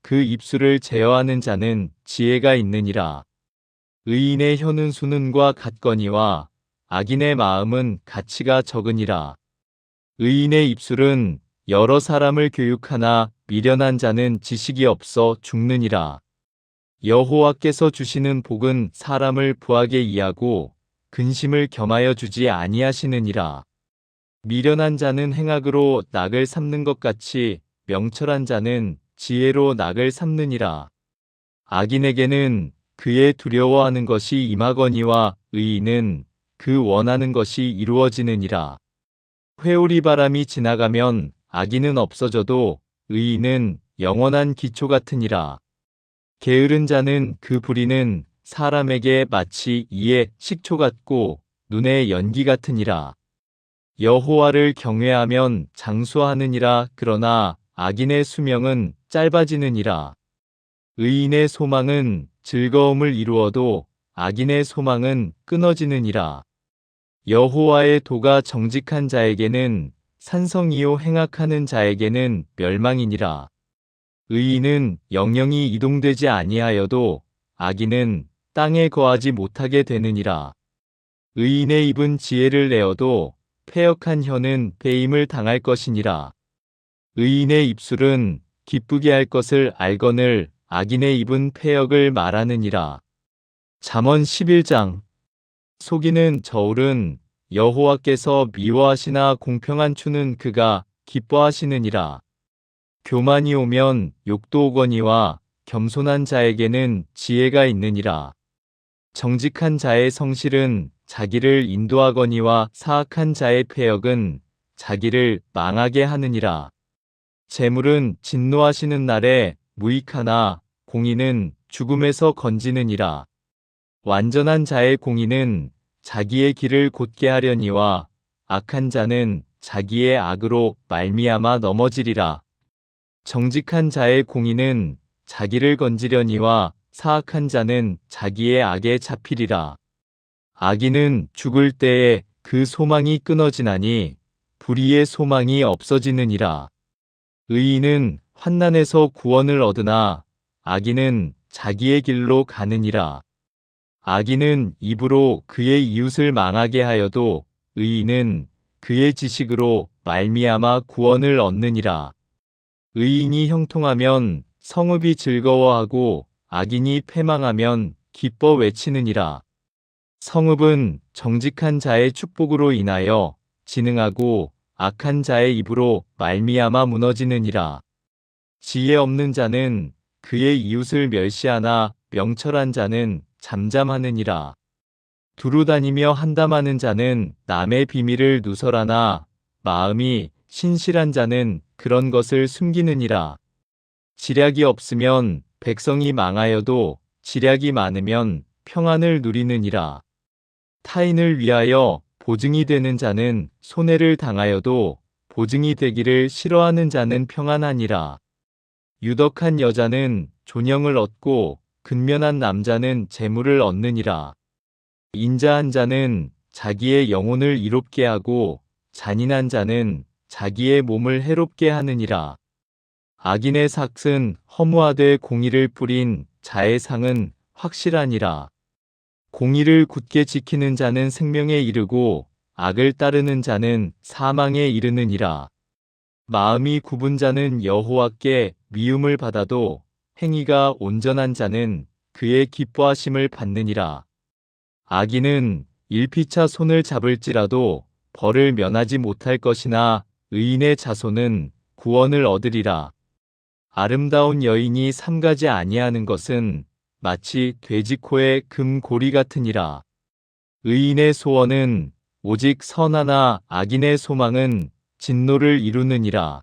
그 입술을 제어하는 자는 지혜가 있느니라. 의인의 혀는 수는과 같거니와 악인의 마음은 가치가 적으니라. 의인의 입술은 여러 사람을 교육하나 미련한 자는 지식이 없어 죽느니라. 여호와께서 주시는 복은 사람을 부하게 이하고 근심을 겸하여 주지 아니하시느니라. 미련한 자는 행악으로 낙을 삼는 것 같이 명철한 자는 지혜로 낙을 삼느니라. 악인에게는 그의 두려워하는 것이 임하거니와 의인은 그 원하는 것이 이루어지느니라. 회오리 바람이 지나가면 악인은 없어져도 의인은 영원한 기초 같으니라. 게으른 자는 그 부리는 사람에게 마치 이의 식초 같고 눈의 연기 같으니라. 여호와를 경외하면 장수하느니라. 그러나 악인의 수명은 짧아지느니라. 의인의 소망은 즐거움을 이루어도 악인의 소망은 끊어지느니라. 여호와의 도가 정직한 자에게는 산성이요 행악하는 자에게는 멸망이니라. 의인은 영영이 이동되지 아니하여도 악인은 땅에 거하지 못하게 되느니라. 의인의 입은 지혜를 내어도 패역한 혀는 배임을 당할 것이니라. 의인의 입술은 기쁘게 할 것을 알거늘 악인의 입은 패역을 말하느니라. 잠언 11장. 속이는 저울은 여호와께서 미워하시나 공평한 추는 그가 기뻐하시느니라. 교만이 오면 욕도 오거니와 겸손한 자에게는 지혜가 있느니라. 정직한 자의 성실은 자기를 인도하거니와 사악한 자의 패역은 자기를 망하게 하느니라. 재물은 진노하시는 날에 무익하나 공의는 죽음에서 건지느니라. 완전한 자의 공의는 자기의 길을 곧게 하려니와 악한 자는 자기의 악으로 말미암아 넘어지리라. 정직한 자의 공의는 자기를 건지려니와 사악한 자는 자기의 악에 잡히리라. 악인은 죽을 때에 그 소망이 끊어지나니 불의의 소망이 없어지느니라. 의인은 환난에서 구원을 얻으나 악인은 자기의 길로 가느니라. 악인은 입으로 그의 이웃을 망하게 하여도 의인은 그의 지식으로 말미암아 구원을 얻느니라. 의인이 형통하면 성읍이 즐거워하고 악인이 패망하면 기뻐 외치느니라. 성읍은 정직한 자의 축복으로 인하여 진흥하고 악한 자의 입으로 말미암아 무너지느니라. 지혜 없는 자는 그의 이웃을 멸시하나 명철한 자는 잠잠하느니라. 두루다니며 한담하는 자는 남의 비밀을 누설하나 마음이 신실한 자는 그런 것을 숨기느니라. 지략이 없으면 백성이 망하여도 지략이 많으면 평안을 누리느니라. 타인을 위하여 보증이 되는 자는 손해를 당하여도 보증이 되기를 싫어하는 자는 평안하니라. 유덕한 여자는 존영을 얻고 근면한 남자는 재물을 얻느니라. 인자한 자는 자기의 영혼을 이롭게 하고 잔인한 자는 자기의 몸을 해롭게 하느니라. 악인의 삭은 허무하되 공의를 뿌린 자의 상은 확실하니라. 공의를 굳게 지키는 자는 생명에 이르고 악을 따르는 자는 사망에 이르느니라. 마음이 굽은 자는 여호와께 미움을 받아도 행위가 온전한 자는 그의 기뻐하심을 받느니라. 악인은 일피차 손을 잡을지라도 벌을 면하지 못할 것이나 의인의 자손은 구원을 얻으리라. 아름다운 여인이 삼가지 아니하는 것은 마치 돼지코의 금고리 같으니라. 의인의 소원은 오직 선하나 악인의 소망은 진노를 이루느니라.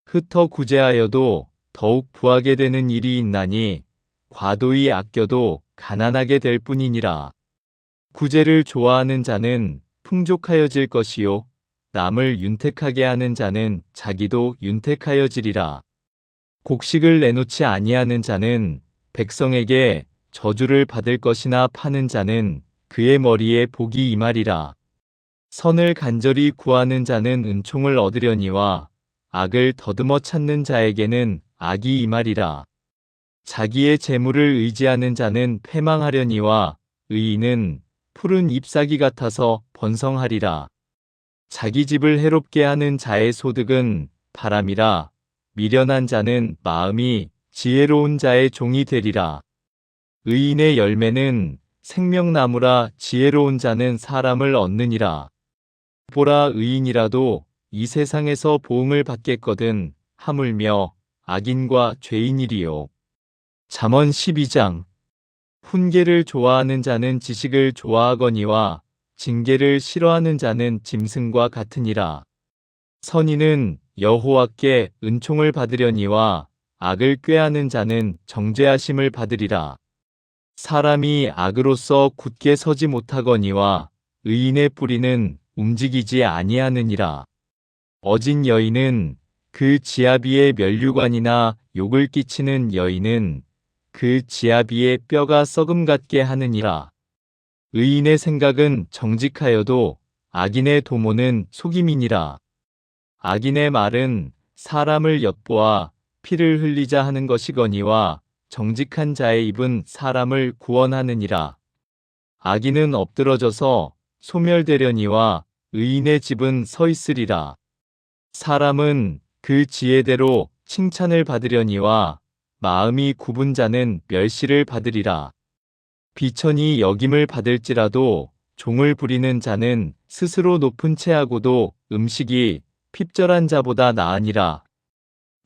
흩어 구제하여도 더욱 부하게 되는 일이 있나니 과도히 아껴도 가난하게 될 뿐이니라. 구제를 좋아하는 자는 풍족하여질 것이요 남을 윤택하게 하는 자는 자기도 윤택하여지리라. 곡식을 내놓지 아니하는 자는 백성에게 저주를 받을 것이나 파는 자는 그의 머리에 복이 임하리라. 선을 간절히 구하는 자는 은총을 얻으려니와 악을 더듬어 찾는 자에게는 악이 임하리라. 자기의 재물을 의지하는 자는 패망하려니와 의인은 푸른 잎사귀 같아서 번성하리라. 자기 집을 해롭게 하는 자의 소득은 바람이라. 미련한 자는 마음이 지혜로운 자의 종이 되리라. 의인의 열매는 생명나무라. 지혜로운 자는 사람을 얻느니라. 보라, 의인이라도 이 세상에서 보응을 받겠거든 하물며 악인과 죄인이리요. 잠언 12장. 훈계를 좋아하는 자는 지식을 좋아하거니와 징계를 싫어하는 자는 짐승과 같으니라. 선인은 여호와께 은총을 받으려니와 악을 꾀하는 자는 정죄하심을 받으리라. 사람이 악으로서 굳게 서지 못하거니와 의인의 뿌리는 움직이지 아니하느니라. 어진 여인은 그 지아비의 면류관이나 욕을 끼치는 여인은 그 지아비의 뼈가 썩음 같게 하느니라. 의인의 생각은 정직하여도 악인의 도모는 속임이니라. 악인의 말은 사람을 엿보아 피를 흘리자 하는 것이거니와 정직한 자의 입은 사람을 구원하느니라. 악인은 엎드러져서 소멸되려니와 의인의 집은 서 있으리라. 사람은 그 지혜대로 칭찬을 받으려니와 마음이 굽은 자는 멸시를 받으리라. 비천이 여김을 받을지라도 종을 부리는 자는 스스로 높은 채하고도 음식이 핍절한 자보다 나으니라.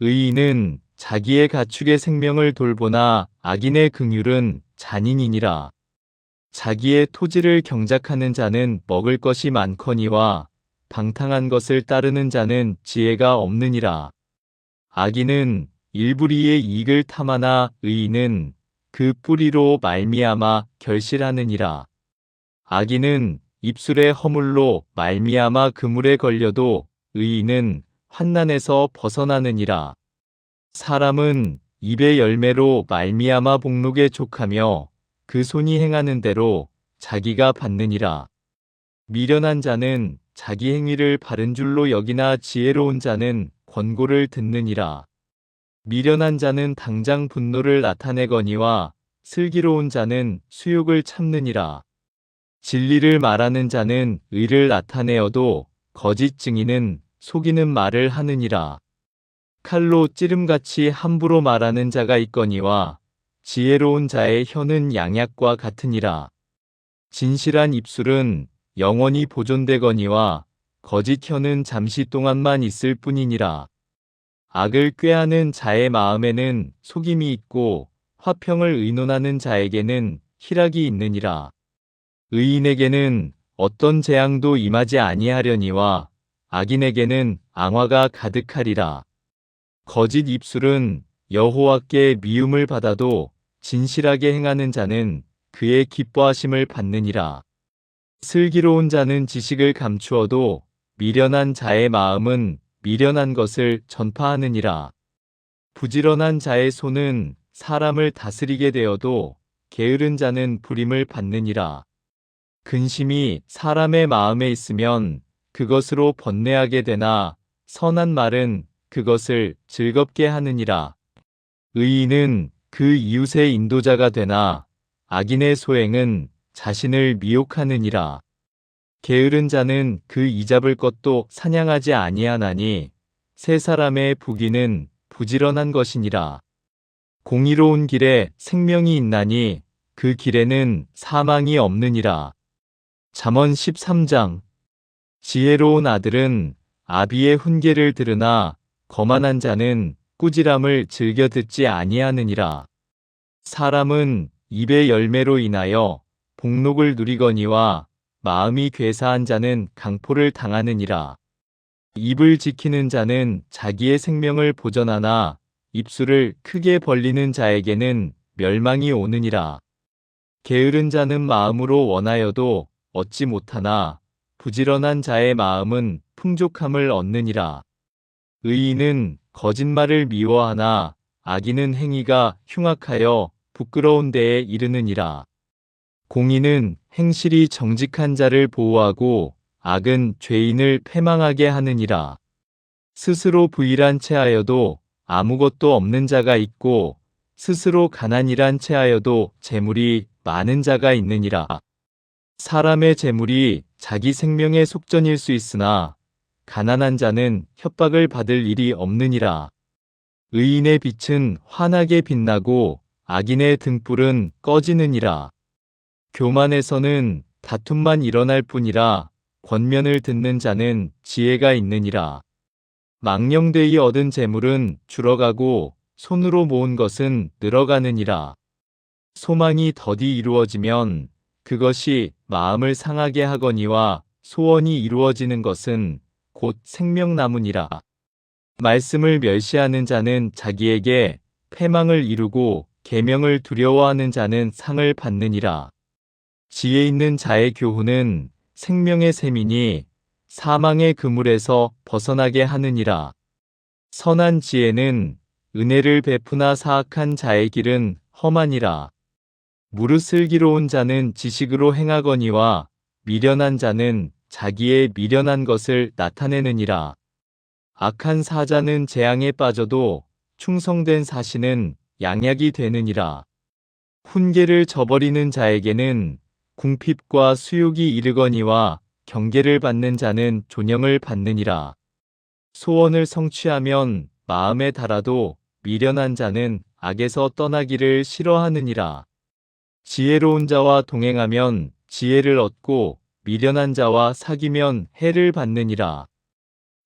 의인은 자기의 가축의 생명을 돌보나 악인의 긍휼은 잔인이니라. 자기의 토지를 경작하는 자는 먹을 것이 많거니와 방탕한 것을 따르는 자는 지혜가 없느니라. 악인은 일부리의 이익을 탐하나 의인은 그 뿌리로 말미암아 결실하느니라. 악인은 입술의 허물로 말미암아 그물에 걸려도 의인은 환난에서 벗어나느니라. 사람은 입의 열매로 말미암아 복록에 족하며 그 손이 행하는 대로 자기가 받느니라. 미련한 자는 자기 행위를 바른 줄로 여기나 지혜로운 자는 권고를 듣느니라. 미련한 자는 당장 분노를 나타내거니와 슬기로운 자는 수욕을 참느니라. 진리를 말하는 자는 의를 나타내어도 거짓 증인은 속이는 말을 하느니라. 칼로 찌름같이 함부로 말하는 자가 있거니와 지혜로운 자의 혀는 양약과 같으니라. 진실한 입술은 영원히 보존되거니와 거짓 혀는 잠시 동안만 있을 뿐이니라. 악을 꾀하는 자의 마음에는 속임이 있고 화평을 의논하는 자에게는 희락이 있느니라. 의인에게는 어떤 재앙도 임하지 아니하려니와 악인에게는 앙화가 가득하리라. 거짓 입술은 여호와께 미움을 받아도 진실하게 행하는 자는 그의 기뻐하심을 받느니라. 슬기로운 자는 지식을 감추어도 미련한 자의 마음은 미련한 것을 전파하느니라. 부지런한 자의 손은 사람을 다스리게 되어도 게으른 자는 부림을 받느니라. 근심이 사람의 마음에 있으면 그것으로 번뇌하게 되나 선한 말은 그것을 즐겁게 하느니라. 의인은 그 이웃의 인도자가 되나 악인의 소행은 자신을 미혹하느니라. 게으른 자는 그 이잡을 것도 사냥하지 아니하나니 세 사람의 부귀는 부지런한 것이니라. 공의로운 길에 생명이 있나니 그 길에는 사망이 없느니라. 잠언 13장. 지혜로운 아들은 아비의 훈계를 들으나 거만한 자는 꾸지람을 즐겨 듣지 아니하느니라. 사람은 입의 열매로 인하여 복록을 누리거니와 마음이 괴사한 자는 강포를 당하느니라. 입을 지키는 자는 자기의 생명을 보전하나 입술을 크게 벌리는 자에게는 멸망이 오느니라. 게으른 자는 마음으로 원하여도 얻지 못하나 부지런한 자의 마음은 풍족함을 얻느니라. 의인은 거짓말을 미워하나 악인은 행위가 흉악하여 부끄러운 데에 이르느니라. 공의는 행실이 정직한 자를 보호하고 악은 죄인을 패망하게 하느니라. 스스로 부일한 체하여도 아무것도 없는 자가 있고 스스로 가난이란 체하여도 재물이 많은 자가 있느니라. 사람의 재물이 자기 생명의 속전일 수 있으나 가난한 자는 협박을 받을 일이 없느니라. 의인의 빛은 환하게 빛나고 악인의 등불은 꺼지느니라. 교만에서는 다툼만 일어날 뿐이라 권면을 듣는 자는 지혜가 있느니라. 망령되이 얻은 재물은 줄어가고 손으로 모은 것은 늘어가느니라. 소망이 더디 이루어지면 그것이 마음을 상하게 하거니와 소원이 이루어지는 것은 곧 생명나무니라. 말씀을 멸시하는 자는 자기에게 패망을 이루고 계명을 두려워하는 자는 상을 받느니라. 지혜 있는 자의 교훈은 생명의 샘이니 사망의 그물에서 벗어나게 하느니라. 선한 지혜는 은혜를 베푸나 사악한 자의 길은 험하니라. 무릇 슬기로운 자는 지식으로 행하거니와 미련한 자는 자기의 미련한 것을 나타내느니라. 악한 사자는 재앙에 빠져도 충성된 사신은 양약이 되느니라. 훈계를 저버리는 자에게는 궁핍과 수욕이 이르거니와 경계를 받는 자는 존영을 받느니라. 소원을 성취하면 마음에 달아도 미련한 자는 악에서 떠나기를 싫어하느니라. 지혜로운 자와 동행하면 지혜를 얻고 미련한 자와 사귀면 해를 받느니라.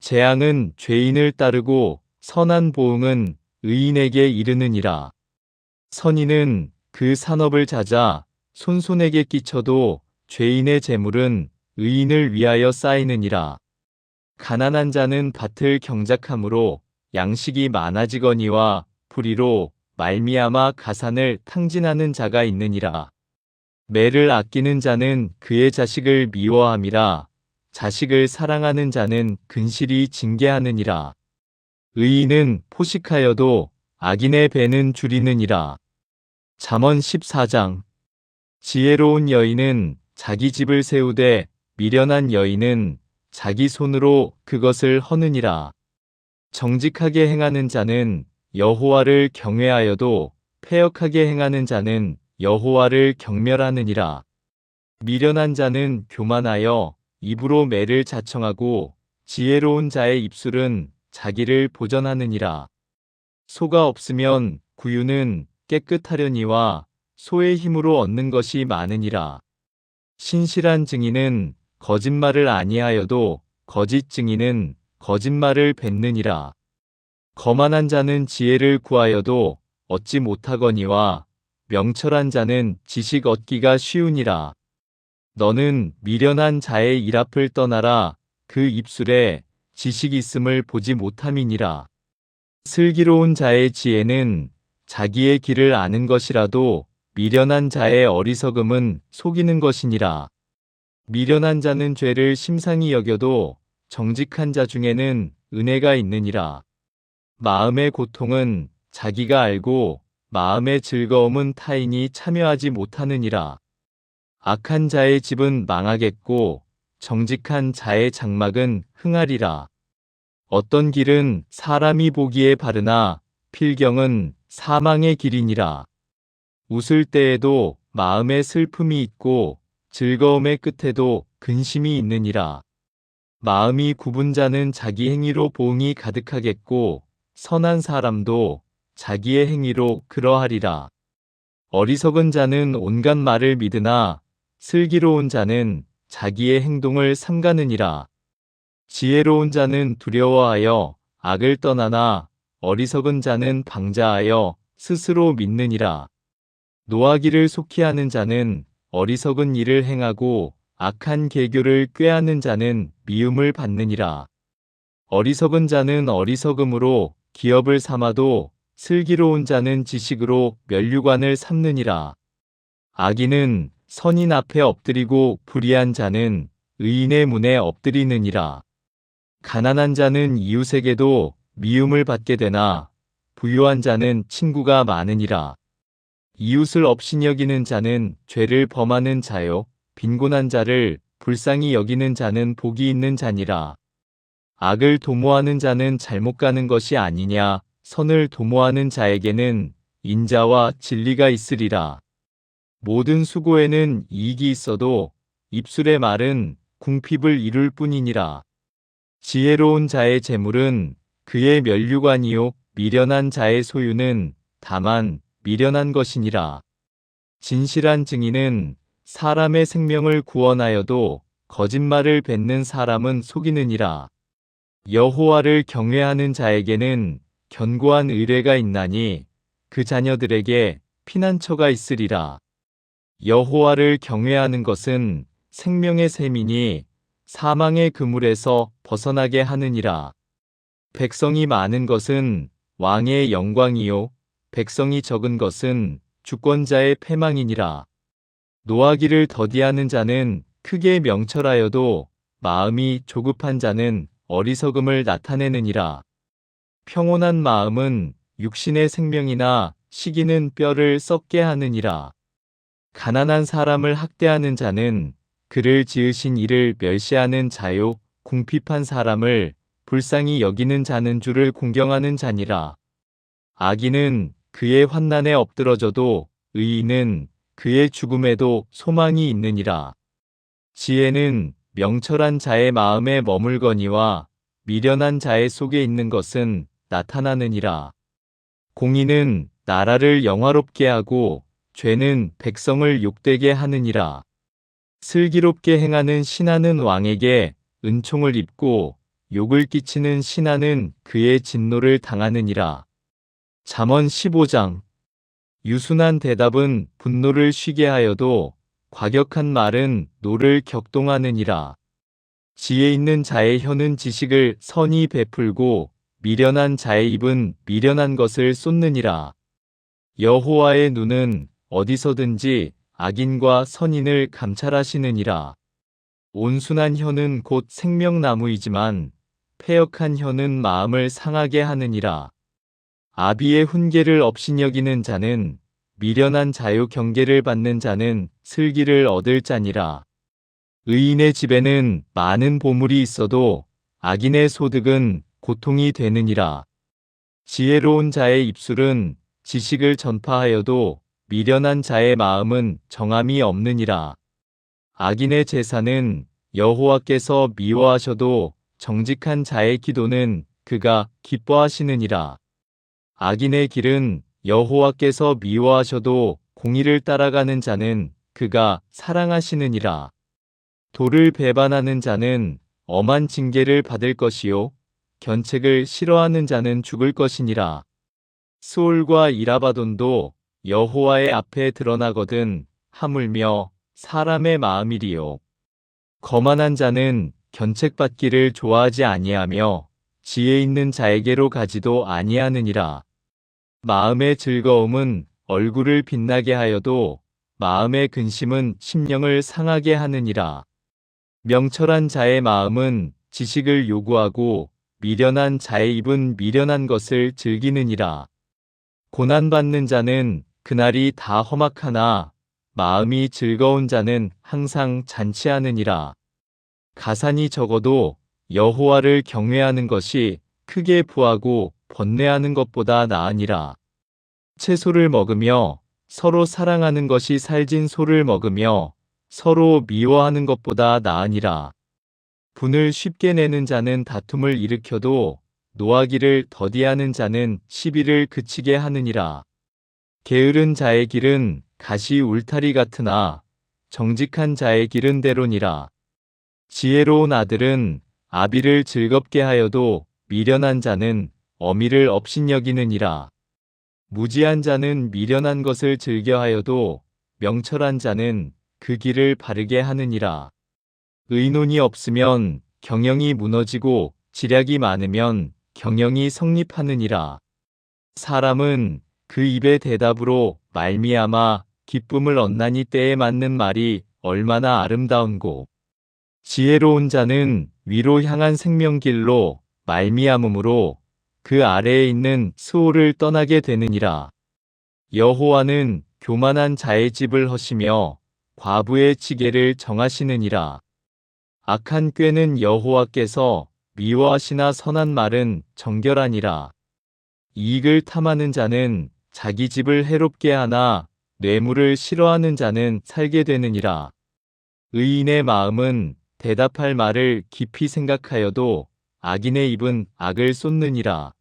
재앙은 죄인을 따르고 선한 보응은 의인에게 이르느니라. 선인은 그 산업을 찾아 손손에게 끼쳐도 죄인의 재물은 의인을 위하여 쌓이느니라. 가난한 자는 밭을 경작함으로 양식이 많아지거니와 불의로 말미암아 가산을 탕진하는 자가 있느니라. 매를 아끼는 자는 그의 자식을 미워함이라. 자식을 사랑하는 자는 근실이 징계하느니라. 의인은 포식하여도 악인의 배는 줄이느니라. 잠언 14장. 지혜로운 여인은 자기 집을 세우되 미련한 여인은 자기 손으로 그것을 허느니라. 정직하게 행하는 자는 여호와를 경외하여도 패역하게 행하는 자는 여호와를 경멸하느니라. 미련한 자는 교만하여 입으로 매를 자청하고 지혜로운 자의 입술은 자기를 보전하느니라. 소가 없으면 구유는 깨끗하려니와 소의 힘으로 얻는 것이 많으니라. 신실한 증인은 거짓말을 아니하여도 거짓 증인은 거짓말을 뱉느니라. 거만한 자는 지혜를 구하여도 얻지 못하거니와 명철한 자는 지식 얻기가 쉬우니라. 너는 미련한 자의 일 앞을 떠나라. 그 입술에 지식 있음을 보지 못함이니라. 슬기로운 자의 지혜는 자기의 길을 아는 것이라도 미련한 자의 어리석음은 속이는 것이니라. 미련한 자는 죄를 심상히 여겨도 정직한 자 중에는 은혜가 있느니라. 마음의 고통은 자기가 알고 마음의 즐거움은 타인이 참여하지 못하느니라. 악한 자의 집은 망하겠고 정직한 자의 장막은 흥하리라. 어떤 길은 사람이 보기에 바르나 필경은 사망의 길이니라. 웃을 때에도 마음에 슬픔이 있고 즐거움의 끝에도 근심이 있느니라. 마음이 굽은 자는 자기 행위로 보응이 가득하겠고 선한 사람도 자기의 행위로 그러하리라. 어리석은 자는 온갖 말을 믿으나 슬기로운 자는 자기의 행동을 삼가느니라. 지혜로운 자는 두려워하여 악을 떠나나 어리석은 자는 방자하여 스스로 믿느니라. 노하기를 속히 하는 자는 어리석은 일을 행하고 악한 계교를 꾀하는 자는 미움을 받느니라. 어리석은 자는 어리석음으로 기업을 삼아도 슬기로운 자는 지식으로 면류관을 삼느니라. 악인은 선인 앞에 엎드리고 불의한 자는 의인의 문에 엎드리느니라. 가난한 자는 이웃에게도 미움을 받게 되나 부유한 자는 친구가 많으니라. 이웃을 업신 여기는 자는 죄를 범하는 자요 빈곤한 자를 불쌍히 여기는 자는 복이 있는 자니라. 악을 도모하는 자는 잘못 가는 것이 아니냐 선을 도모하는 자에게는 인자와 진리가 있으리라. 모든 수고에는 이익이 있어도 입술의 말은 궁핍을 이룰 뿐이니라. 지혜로운 자의 재물은 그의 면류관이요 미련한 자의 소유는 다만 미련한 것이니라. 진실한 증인은 사람의 생명을 구원하여도 거짓말을 뱉는 사람은 속이느니라. 여호와를 경외하는 자에게는 견고한 의뢰가 있나니 그 자녀들에게 피난처가 있으리라. 여호와를 경외하는 것은 생명의 셈이니 사망의 그물에서 벗어나게 하느니라. 백성이 많은 것은 왕의 영광이요 백성이 적은 것은 주권자의 패망이니라. 노하기를 더디하는 자는 크게 명철하여도 마음이 조급한 자는 어리석음을 나타내느니라. 평온한 마음은 육신의 생명이나 시기는 뼈를 썩게 하느니라. 가난한 사람을 학대하는 자는 그를 지으신 이를 멸시하는 자요 궁핍한 사람을 불쌍히 여기는 자는 주를 공경하는 자니라. 악인은 그의 환난에 엎드러져도 의인은 그의 죽음에도 소망이 있느니라. 지혜는 명철한 자의 마음에 머물거니와 미련한 자의 속에 있는 것은 나타나느니라. 공의는 나라를 영화롭게 하고 죄는 백성을 욕되게 하느니라. 슬기롭게 행하는 신하는 왕에게 은총을 입고 욕을 끼치는 신하는 그의 진노를 당하느니라. 잠언 15장. 유순한 대답은 분노를 쉬게 하여도 과격한 말은 노를 격동하느니라. 지혜 있는 자의 혀는 지식을 선히 베풀고 미련한 자의 입은 미련한 것을 쏟느니라. 여호와의 눈은 어디서든지 악인과 선인을 감찰하시느니라. 온순한 혀는 곧 생명나무이지만 패역한 혀는 마음을 상하게 하느니라. 아비의 훈계를 업신여기는 자는 미련한 자요 경계를 받는 자는 슬기를 얻을 자니라. 의인의 집에는 많은 보물이 있어도 악인의 소득은 고통이 되느니라. 지혜로운 자의 입술은 지식을 전파하여도 미련한 자의 마음은 정함이 없느니라. 악인의 제사는 여호와께서 미워하셔도 정직한 자의 기도는 그가 기뻐하시느니라. 악인의 길은 여호와께서 미워하셔도 공의를 따라가는 자는 그가 사랑하시느니라. 도를 배반하는 자는 엄한 징계를 받을 것이요 견책을 싫어하는 자는 죽을 것이니라. 수올과 이라바돈도 여호와의 앞에 드러나거든 하물며 사람의 마음이리요. 거만한 자는 견책받기를 좋아하지 아니하며 지혜 있는 자에게로 가지도 아니하느니라. 마음의 즐거움은 얼굴을 빛나게 하여도 마음의 근심은 심령을 상하게 하느니라. 명철한 자의 마음은 지식을 요구하고 미련한 자의 입은 미련한 것을 즐기느니라. 고난받는 자는 그날이 다 험악하나 마음이 즐거운 자는 항상 잔치하느니라. 가산이 적어도 여호와를 경외하는 것이 크게 부하고 번뇌하는 것보다 나으니라. 채소를 먹으며 서로 사랑하는 것이 살진 소를 먹으며 서로 미워하는 것보다 나으니라. 분을 쉽게 내는 자는 다툼을 일으켜도 노하기를 더디하는 자는 시비를 그치게 하느니라. 게으른 자의 길은 가시 울타리 같으나 정직한 자의 길은 대로니라. 지혜로운 아들은 아비를 즐겁게 하여도 미련한 자는 어미를 업신여기느니라. 무지한 자는 미련한 것을 즐겨하여도 명철한 자는 그 길을 바르게 하느니라. 의논이 없으면 경영이 무너지고 지략이 많으면 경영이 성립하느니라. 사람은 그 입의 대답으로 말미암아 기쁨을 얻나니 때에 맞는 말이 얼마나 아름다운고. 지혜로운 자는 위로 향한 생명길로 말미암음으로 그 아래에 있는 수호를 떠나게 되느니라. 여호와는 교만한 자의 집을 허시며 과부의 지게를 정하시느니라. 악한 꾀는 여호와께서 미워하시나 선한 말은 정결하니라. 이익을 탐하는 자는 자기 집을 해롭게 하나 뇌물을 싫어하는 자는 살게 되느니라. 의인의 마음은 대답할 말을 깊이 생각하여도 악인의 입은 악을 쏟느니라.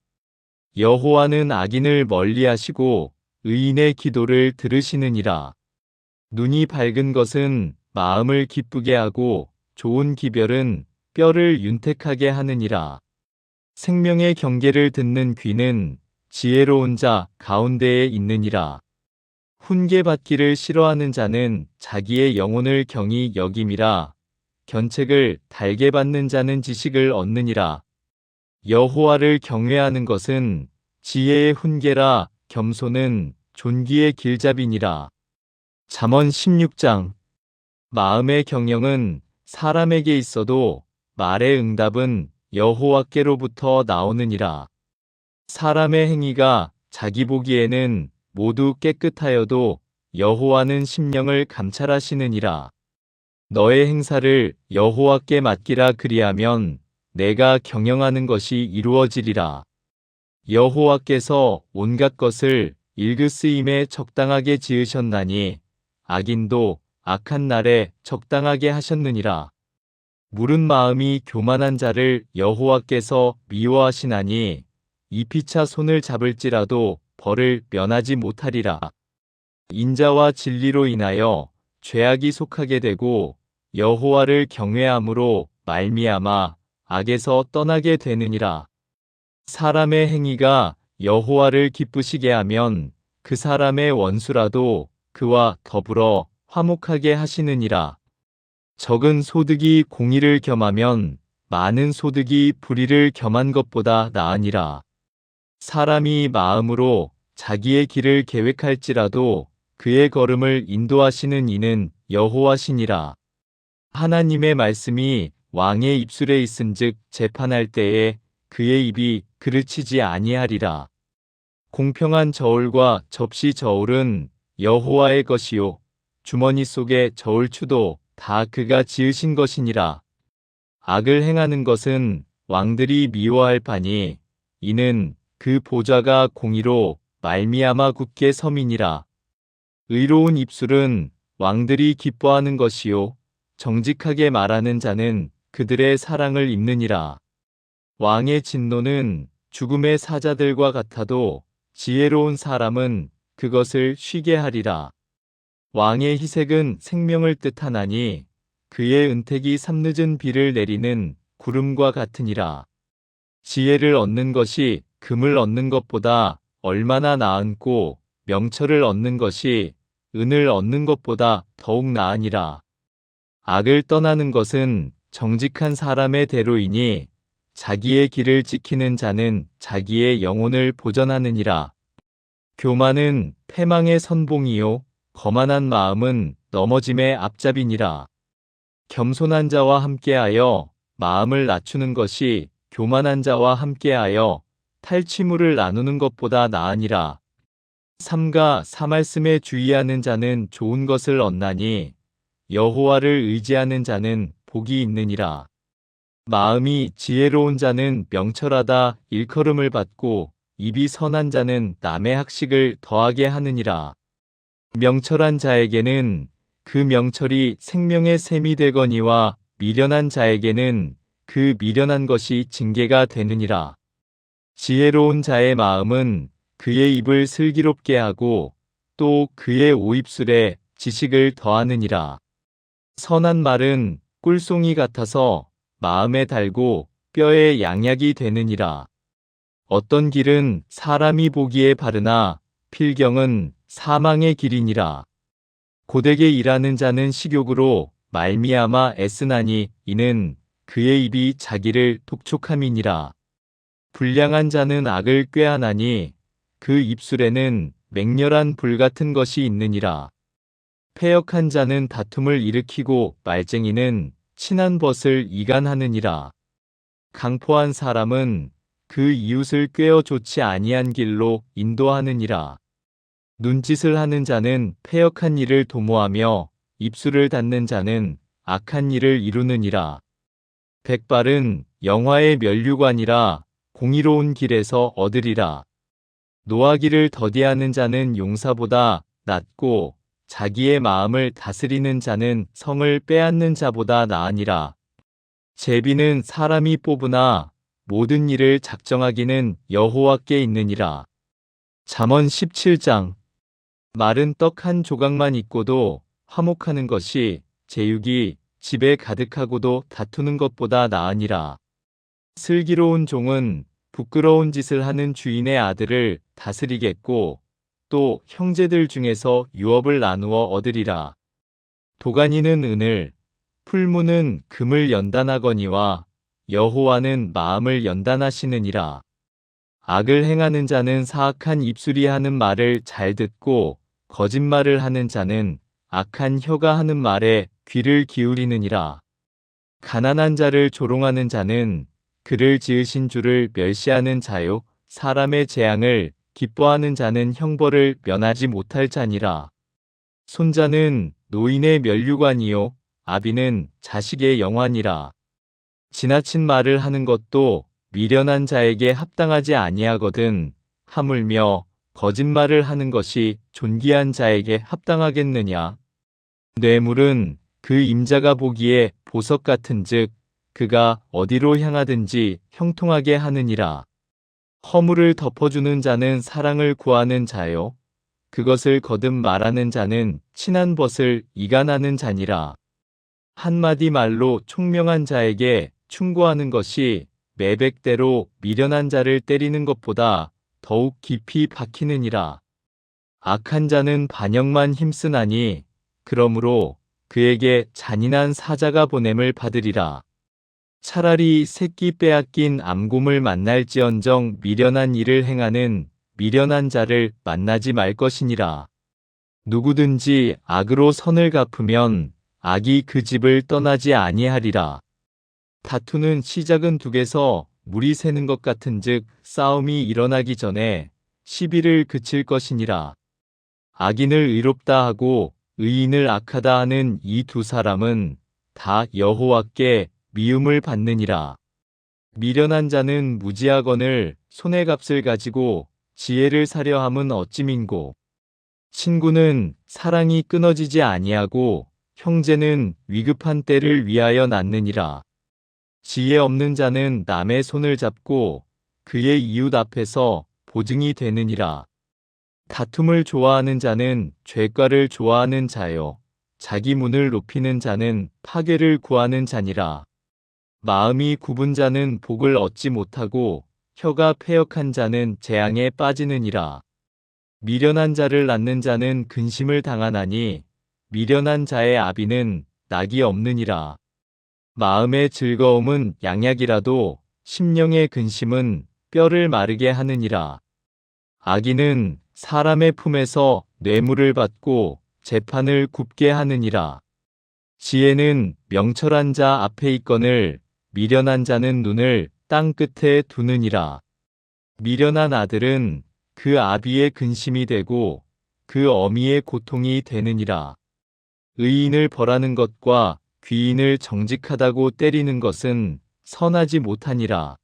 여호와는 악인을 멀리하시고 의인의 기도를 들으시느니라. 눈이 밝은 것은 마음을 기쁘게 하고 좋은 기별은 뼈를 윤택하게 하느니라. 생명의 경계를 듣는 귀는 지혜로운 자 가운데에 있느니라. 훈계받기를 싫어하는 자는 자기의 영혼을 경히 여김이라. 견책을 달게 받는 자는 지식을 얻느니라. 여호와를 경외하는 것은 지혜의 훈계라. 겸손은 존귀의 길잡이니라. 잠언 16장. 마음의 경영은 사람에게 있어도 말의 응답은 여호와께로부터 나오느니라. 사람의 행위가 자기 보기에는 모두 깨끗하여도 여호와는 심령을 감찰하시느니라. 너의 행사를 여호와께 맡기라. 그리하면 내가 경영하는 것이 이루어지리라. 여호와께서 온갖 것을 일그쓰임에 적당하게 지으셨나니 악인도 악한 날에 적당하게 하셨느니라. 무른 마음이 교만한 자를 여호와께서 미워하시나니 이 피차 손을 잡을지라도 벌을 면하지 못하리라. 인자와 진리로 인하여 죄악이 속하게 되고 여호와를 경외함으로 말미암아 악에서 떠나게 되느니라. 사람의 행위가 여호와를 기쁘시게 하면 그 사람의 원수라도 그와 더불어 화목하게 하시느니라. 적은 소득이 공의를 겸하면 많은 소득이 불의를 겸한 것보다 나으니라. 사람이 마음으로 자기의 길을 계획할지라도 그의 걸음을 인도하시는 이는 여호와시니라. 하나님의 말씀이 왕의 입술에 있은즉 재판할 때에 그의 입이 그르치지 아니하리라. 공평한 저울과 접시 저울은 여호와의 것이요 주머니 속의 저울추도 다 그가 지으신 것이니라. 악을 행하는 것은 왕들이 미워할 바니 이는 그 보좌가 공의로 말미암아 굳게 섬이니라. 의로운 입술은 왕들이 기뻐하는 것이요 정직하게 말하는 자는 그들의 사랑을 입느니라. 왕의 진노는 죽음의 사자들과 같아도 지혜로운 사람은 그것을 쉬게 하리라. 왕의 희색은 생명을 뜻하나니 그의 은택이 삼늦은 비를 내리는 구름과 같으니라. 지혜를 얻는 것이 금을 얻는 것보다 얼마나 나은고 명철을 얻는 것이 은을 얻는 것보다 더욱 나으니라. 악을 떠나는 것은 정직한 사람의 대로이니 자기의 길을 지키는 자는 자기의 영혼을 보전하느니라. 교만은 패망의 선봉이요 거만한 마음은 넘어짐의 앞잡이니라. 겸손한 자와 함께하여 마음을 낮추는 것이 교만한 자와 함께하여 탈취물을 나누는 것보다 나으니라. 삼가 사말씀에 주의하는 자는 좋은 것을 얻나니 여호와를 의지하는 자는 복이 있느니라. 마음이 지혜로운 자는 명철하다 일컬음을 받고 입이 선한 자는 남의 학식을 더하게 하느니라. 명철한 자에게는 그 명철이 생명의 샘이 되거니와 미련한 자에게는 그 미련한 것이 징계가 되느니라. 지혜로운 자의 마음은 그의 입을 슬기롭게 하고 또 그의 오입술에 지식을 더하느니라. 선한 말은 꿀송이 같아서 마음에 달고 뼈에 양약이 되느니라. 어떤 길은 사람이 보기에 바르나 필경은 사망의 길이니라. 고되게 일하는 자는 식욕으로 말미암아 애쓰나니 이는 그의 입이 자기를 독촉함이니라. 불량한 자는 악을 꾀하나니 그 입술에는 맹렬한 불 같은 것이 있느니라. 패역한 자는 다툼을 일으키고 말쟁이는 친한 벗을 이간하느니라. 강포한 사람은 그 이웃을 꾀어 좋지 아니한 길로 인도하느니라. 눈짓을 하는 자는 패역한 일을 도모하며 입술을 닫는 자는 악한 일을 이루느니라. 백발은 영화의 면류관이라 공의로운 길에서 얻으리라. 노하기를 더디하는 자는 용사보다 낫고 자기의 마음을 다스리는 자는 성을 빼앗는 자보다 나으니라. 제비는 사람이 뽑으나 모든 일을 작정하기는 여호와께 있느니라. 잠언 17장. 마른 떡 한 조각만 있고도 화목하는 것이 제육이 집에 가득하고도 다투는 것보다 나으니라. 슬기로운 종은 부끄러운 짓을 하는 주인의 아들을 다스리겠고 또 형제들 중에서 유업을 나누어 얻으리라. 도가니는 은을, 풀무는 금을 연단하거니와 여호와는 마음을 연단하시느니라. 악을 행하는 자는 사악한 입술이 하는 말을 잘 듣고 거짓말을 하는 자는 악한 혀가 하는 말에 귀를 기울이느니라. 가난한 자를 조롱하는 자는 그를 지으신 주를 멸시하는 자요 사람의 재앙을 기뻐하는 자는 형벌을 면하지 못할 자니라. 손자는 노인의 면류관이요 아비는 자식의 영환이라. 지나친 말을 하는 것도 미련한 자에게 합당하지 아니하거든 하물며 거짓말을 하는 것이 존귀한 자에게 합당하겠느냐. 뇌물은 그 임자가 보기에 보석 같은즉 그가 어디로 향하든지 형통하게 하느니라. 허물을 덮어주는 자는 사랑을 구하는 자요 그것을 거듭 말하는 자는 친한 벗을 이간하는 자니라. 한마디 말로 총명한 자에게 충고하는 것이 매백대로 미련한 자를 때리는 것보다 더욱 깊이 박히느니라. 악한 자는 반역만 힘쓰나니 그러므로 그에게 잔인한 사자가 보냄을 받으리라. 차라리 새끼 빼앗긴 암곰을 만날지언정 미련한 일을 행하는 미련한 자를 만나지 말 것이니라. 누구든지 악으로 선을 갚으면 악이 그 집을 떠나지 아니하리라. 다투는 시작은 둑에서 물이 새는 것 같은즉 싸움이 일어나기 전에 시비를 그칠 것이니라. 악인을 의롭다 하고 의인을 악하다 하는 이 두 사람은 다 여호와께 미움을 받느니라. 미련한 자는 무지하거늘 손의 값을 가지고 지혜를 사려 함은 어찌민고. 친구는 사랑이 끊어지지 아니하고 형제는 위급한 때를 위하여 낳느니라. 지혜 없는 자는 남의 손을 잡고 그의 이웃 앞에서 보증이 되느니라. 다툼을 좋아하는 자는 죄과를 좋아하는 자요. 자기 문을 높이는 자는 파괴를 구하는 자니라. 마음이 굽은 자는 복을 얻지 못하고 혀가 패역한 자는 재앙에 빠지느니라. 미련한 자를 낳는 자는 근심을 당하나니 미련한 자의 아비는 낙이 없느니라. 마음의 즐거움은 양약이라도 심령의 근심은 뼈를 마르게 하느니라. 악인은 사람의 품에서 뇌물을 받고 재판을 굽게 하느니라. 지혜는 명철한 자 앞에 있거늘 미련한 자는 눈을 땅 끝에 두느니라. 미련한 아들은 그 아비의 근심이 되고 그 어미의 고통이 되느니라. 의인을 벌하는 것과 귀인을 정직하다고 때리는 것은 선하지 못하니라.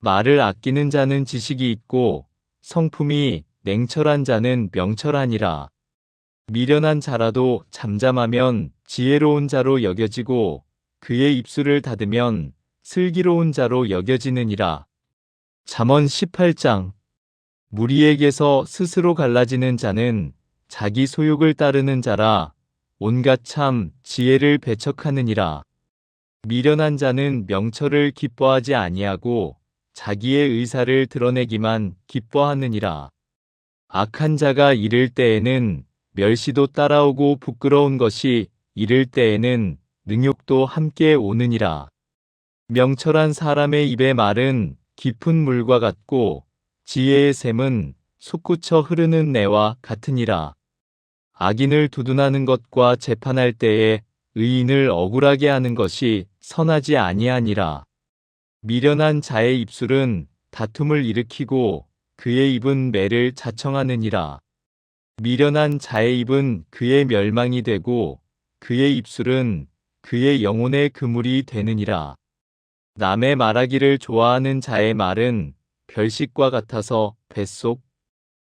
말을 아끼는 자는 지식이 있고 성품이 냉철한 자는 명철하니라. 미련한 자라도 잠잠하면 지혜로운 자로 여겨지고 그의 입술을 닫으면 슬기로운 자로 여겨지느니라. 잠언 18장. 무리에게서 스스로 갈라지는 자는 자기 소욕을 따르는 자라 온갖 참 지혜를 배척하느니라. 미련한 자는 명철을 기뻐하지 아니하고 자기의 의사를 드러내기만 기뻐하느니라. 악한 자가 이를 때에는 멸시도 따라오고 부끄러운 것이 이를 때에는 능욕도 함께 오느니라. 명철한 사람의 입의 말은 깊은 물과 같고 지혜의 샘은 솟구쳐 흐르는 내와 같으니라. 악인을 두둔하는 것과 재판할 때에 의인을 억울하게 하는 것이 선하지 아니하니라. 미련한 자의 입술은 다툼을 일으키고 그의 입은 매를 자청하느니라. 미련한 자의 입은 그의 멸망이 되고 그의 입술은 그의 영혼의 그물이 되느니라. 남의 말하기를 좋아하는 자의 말은 별식과 같아서 뱃속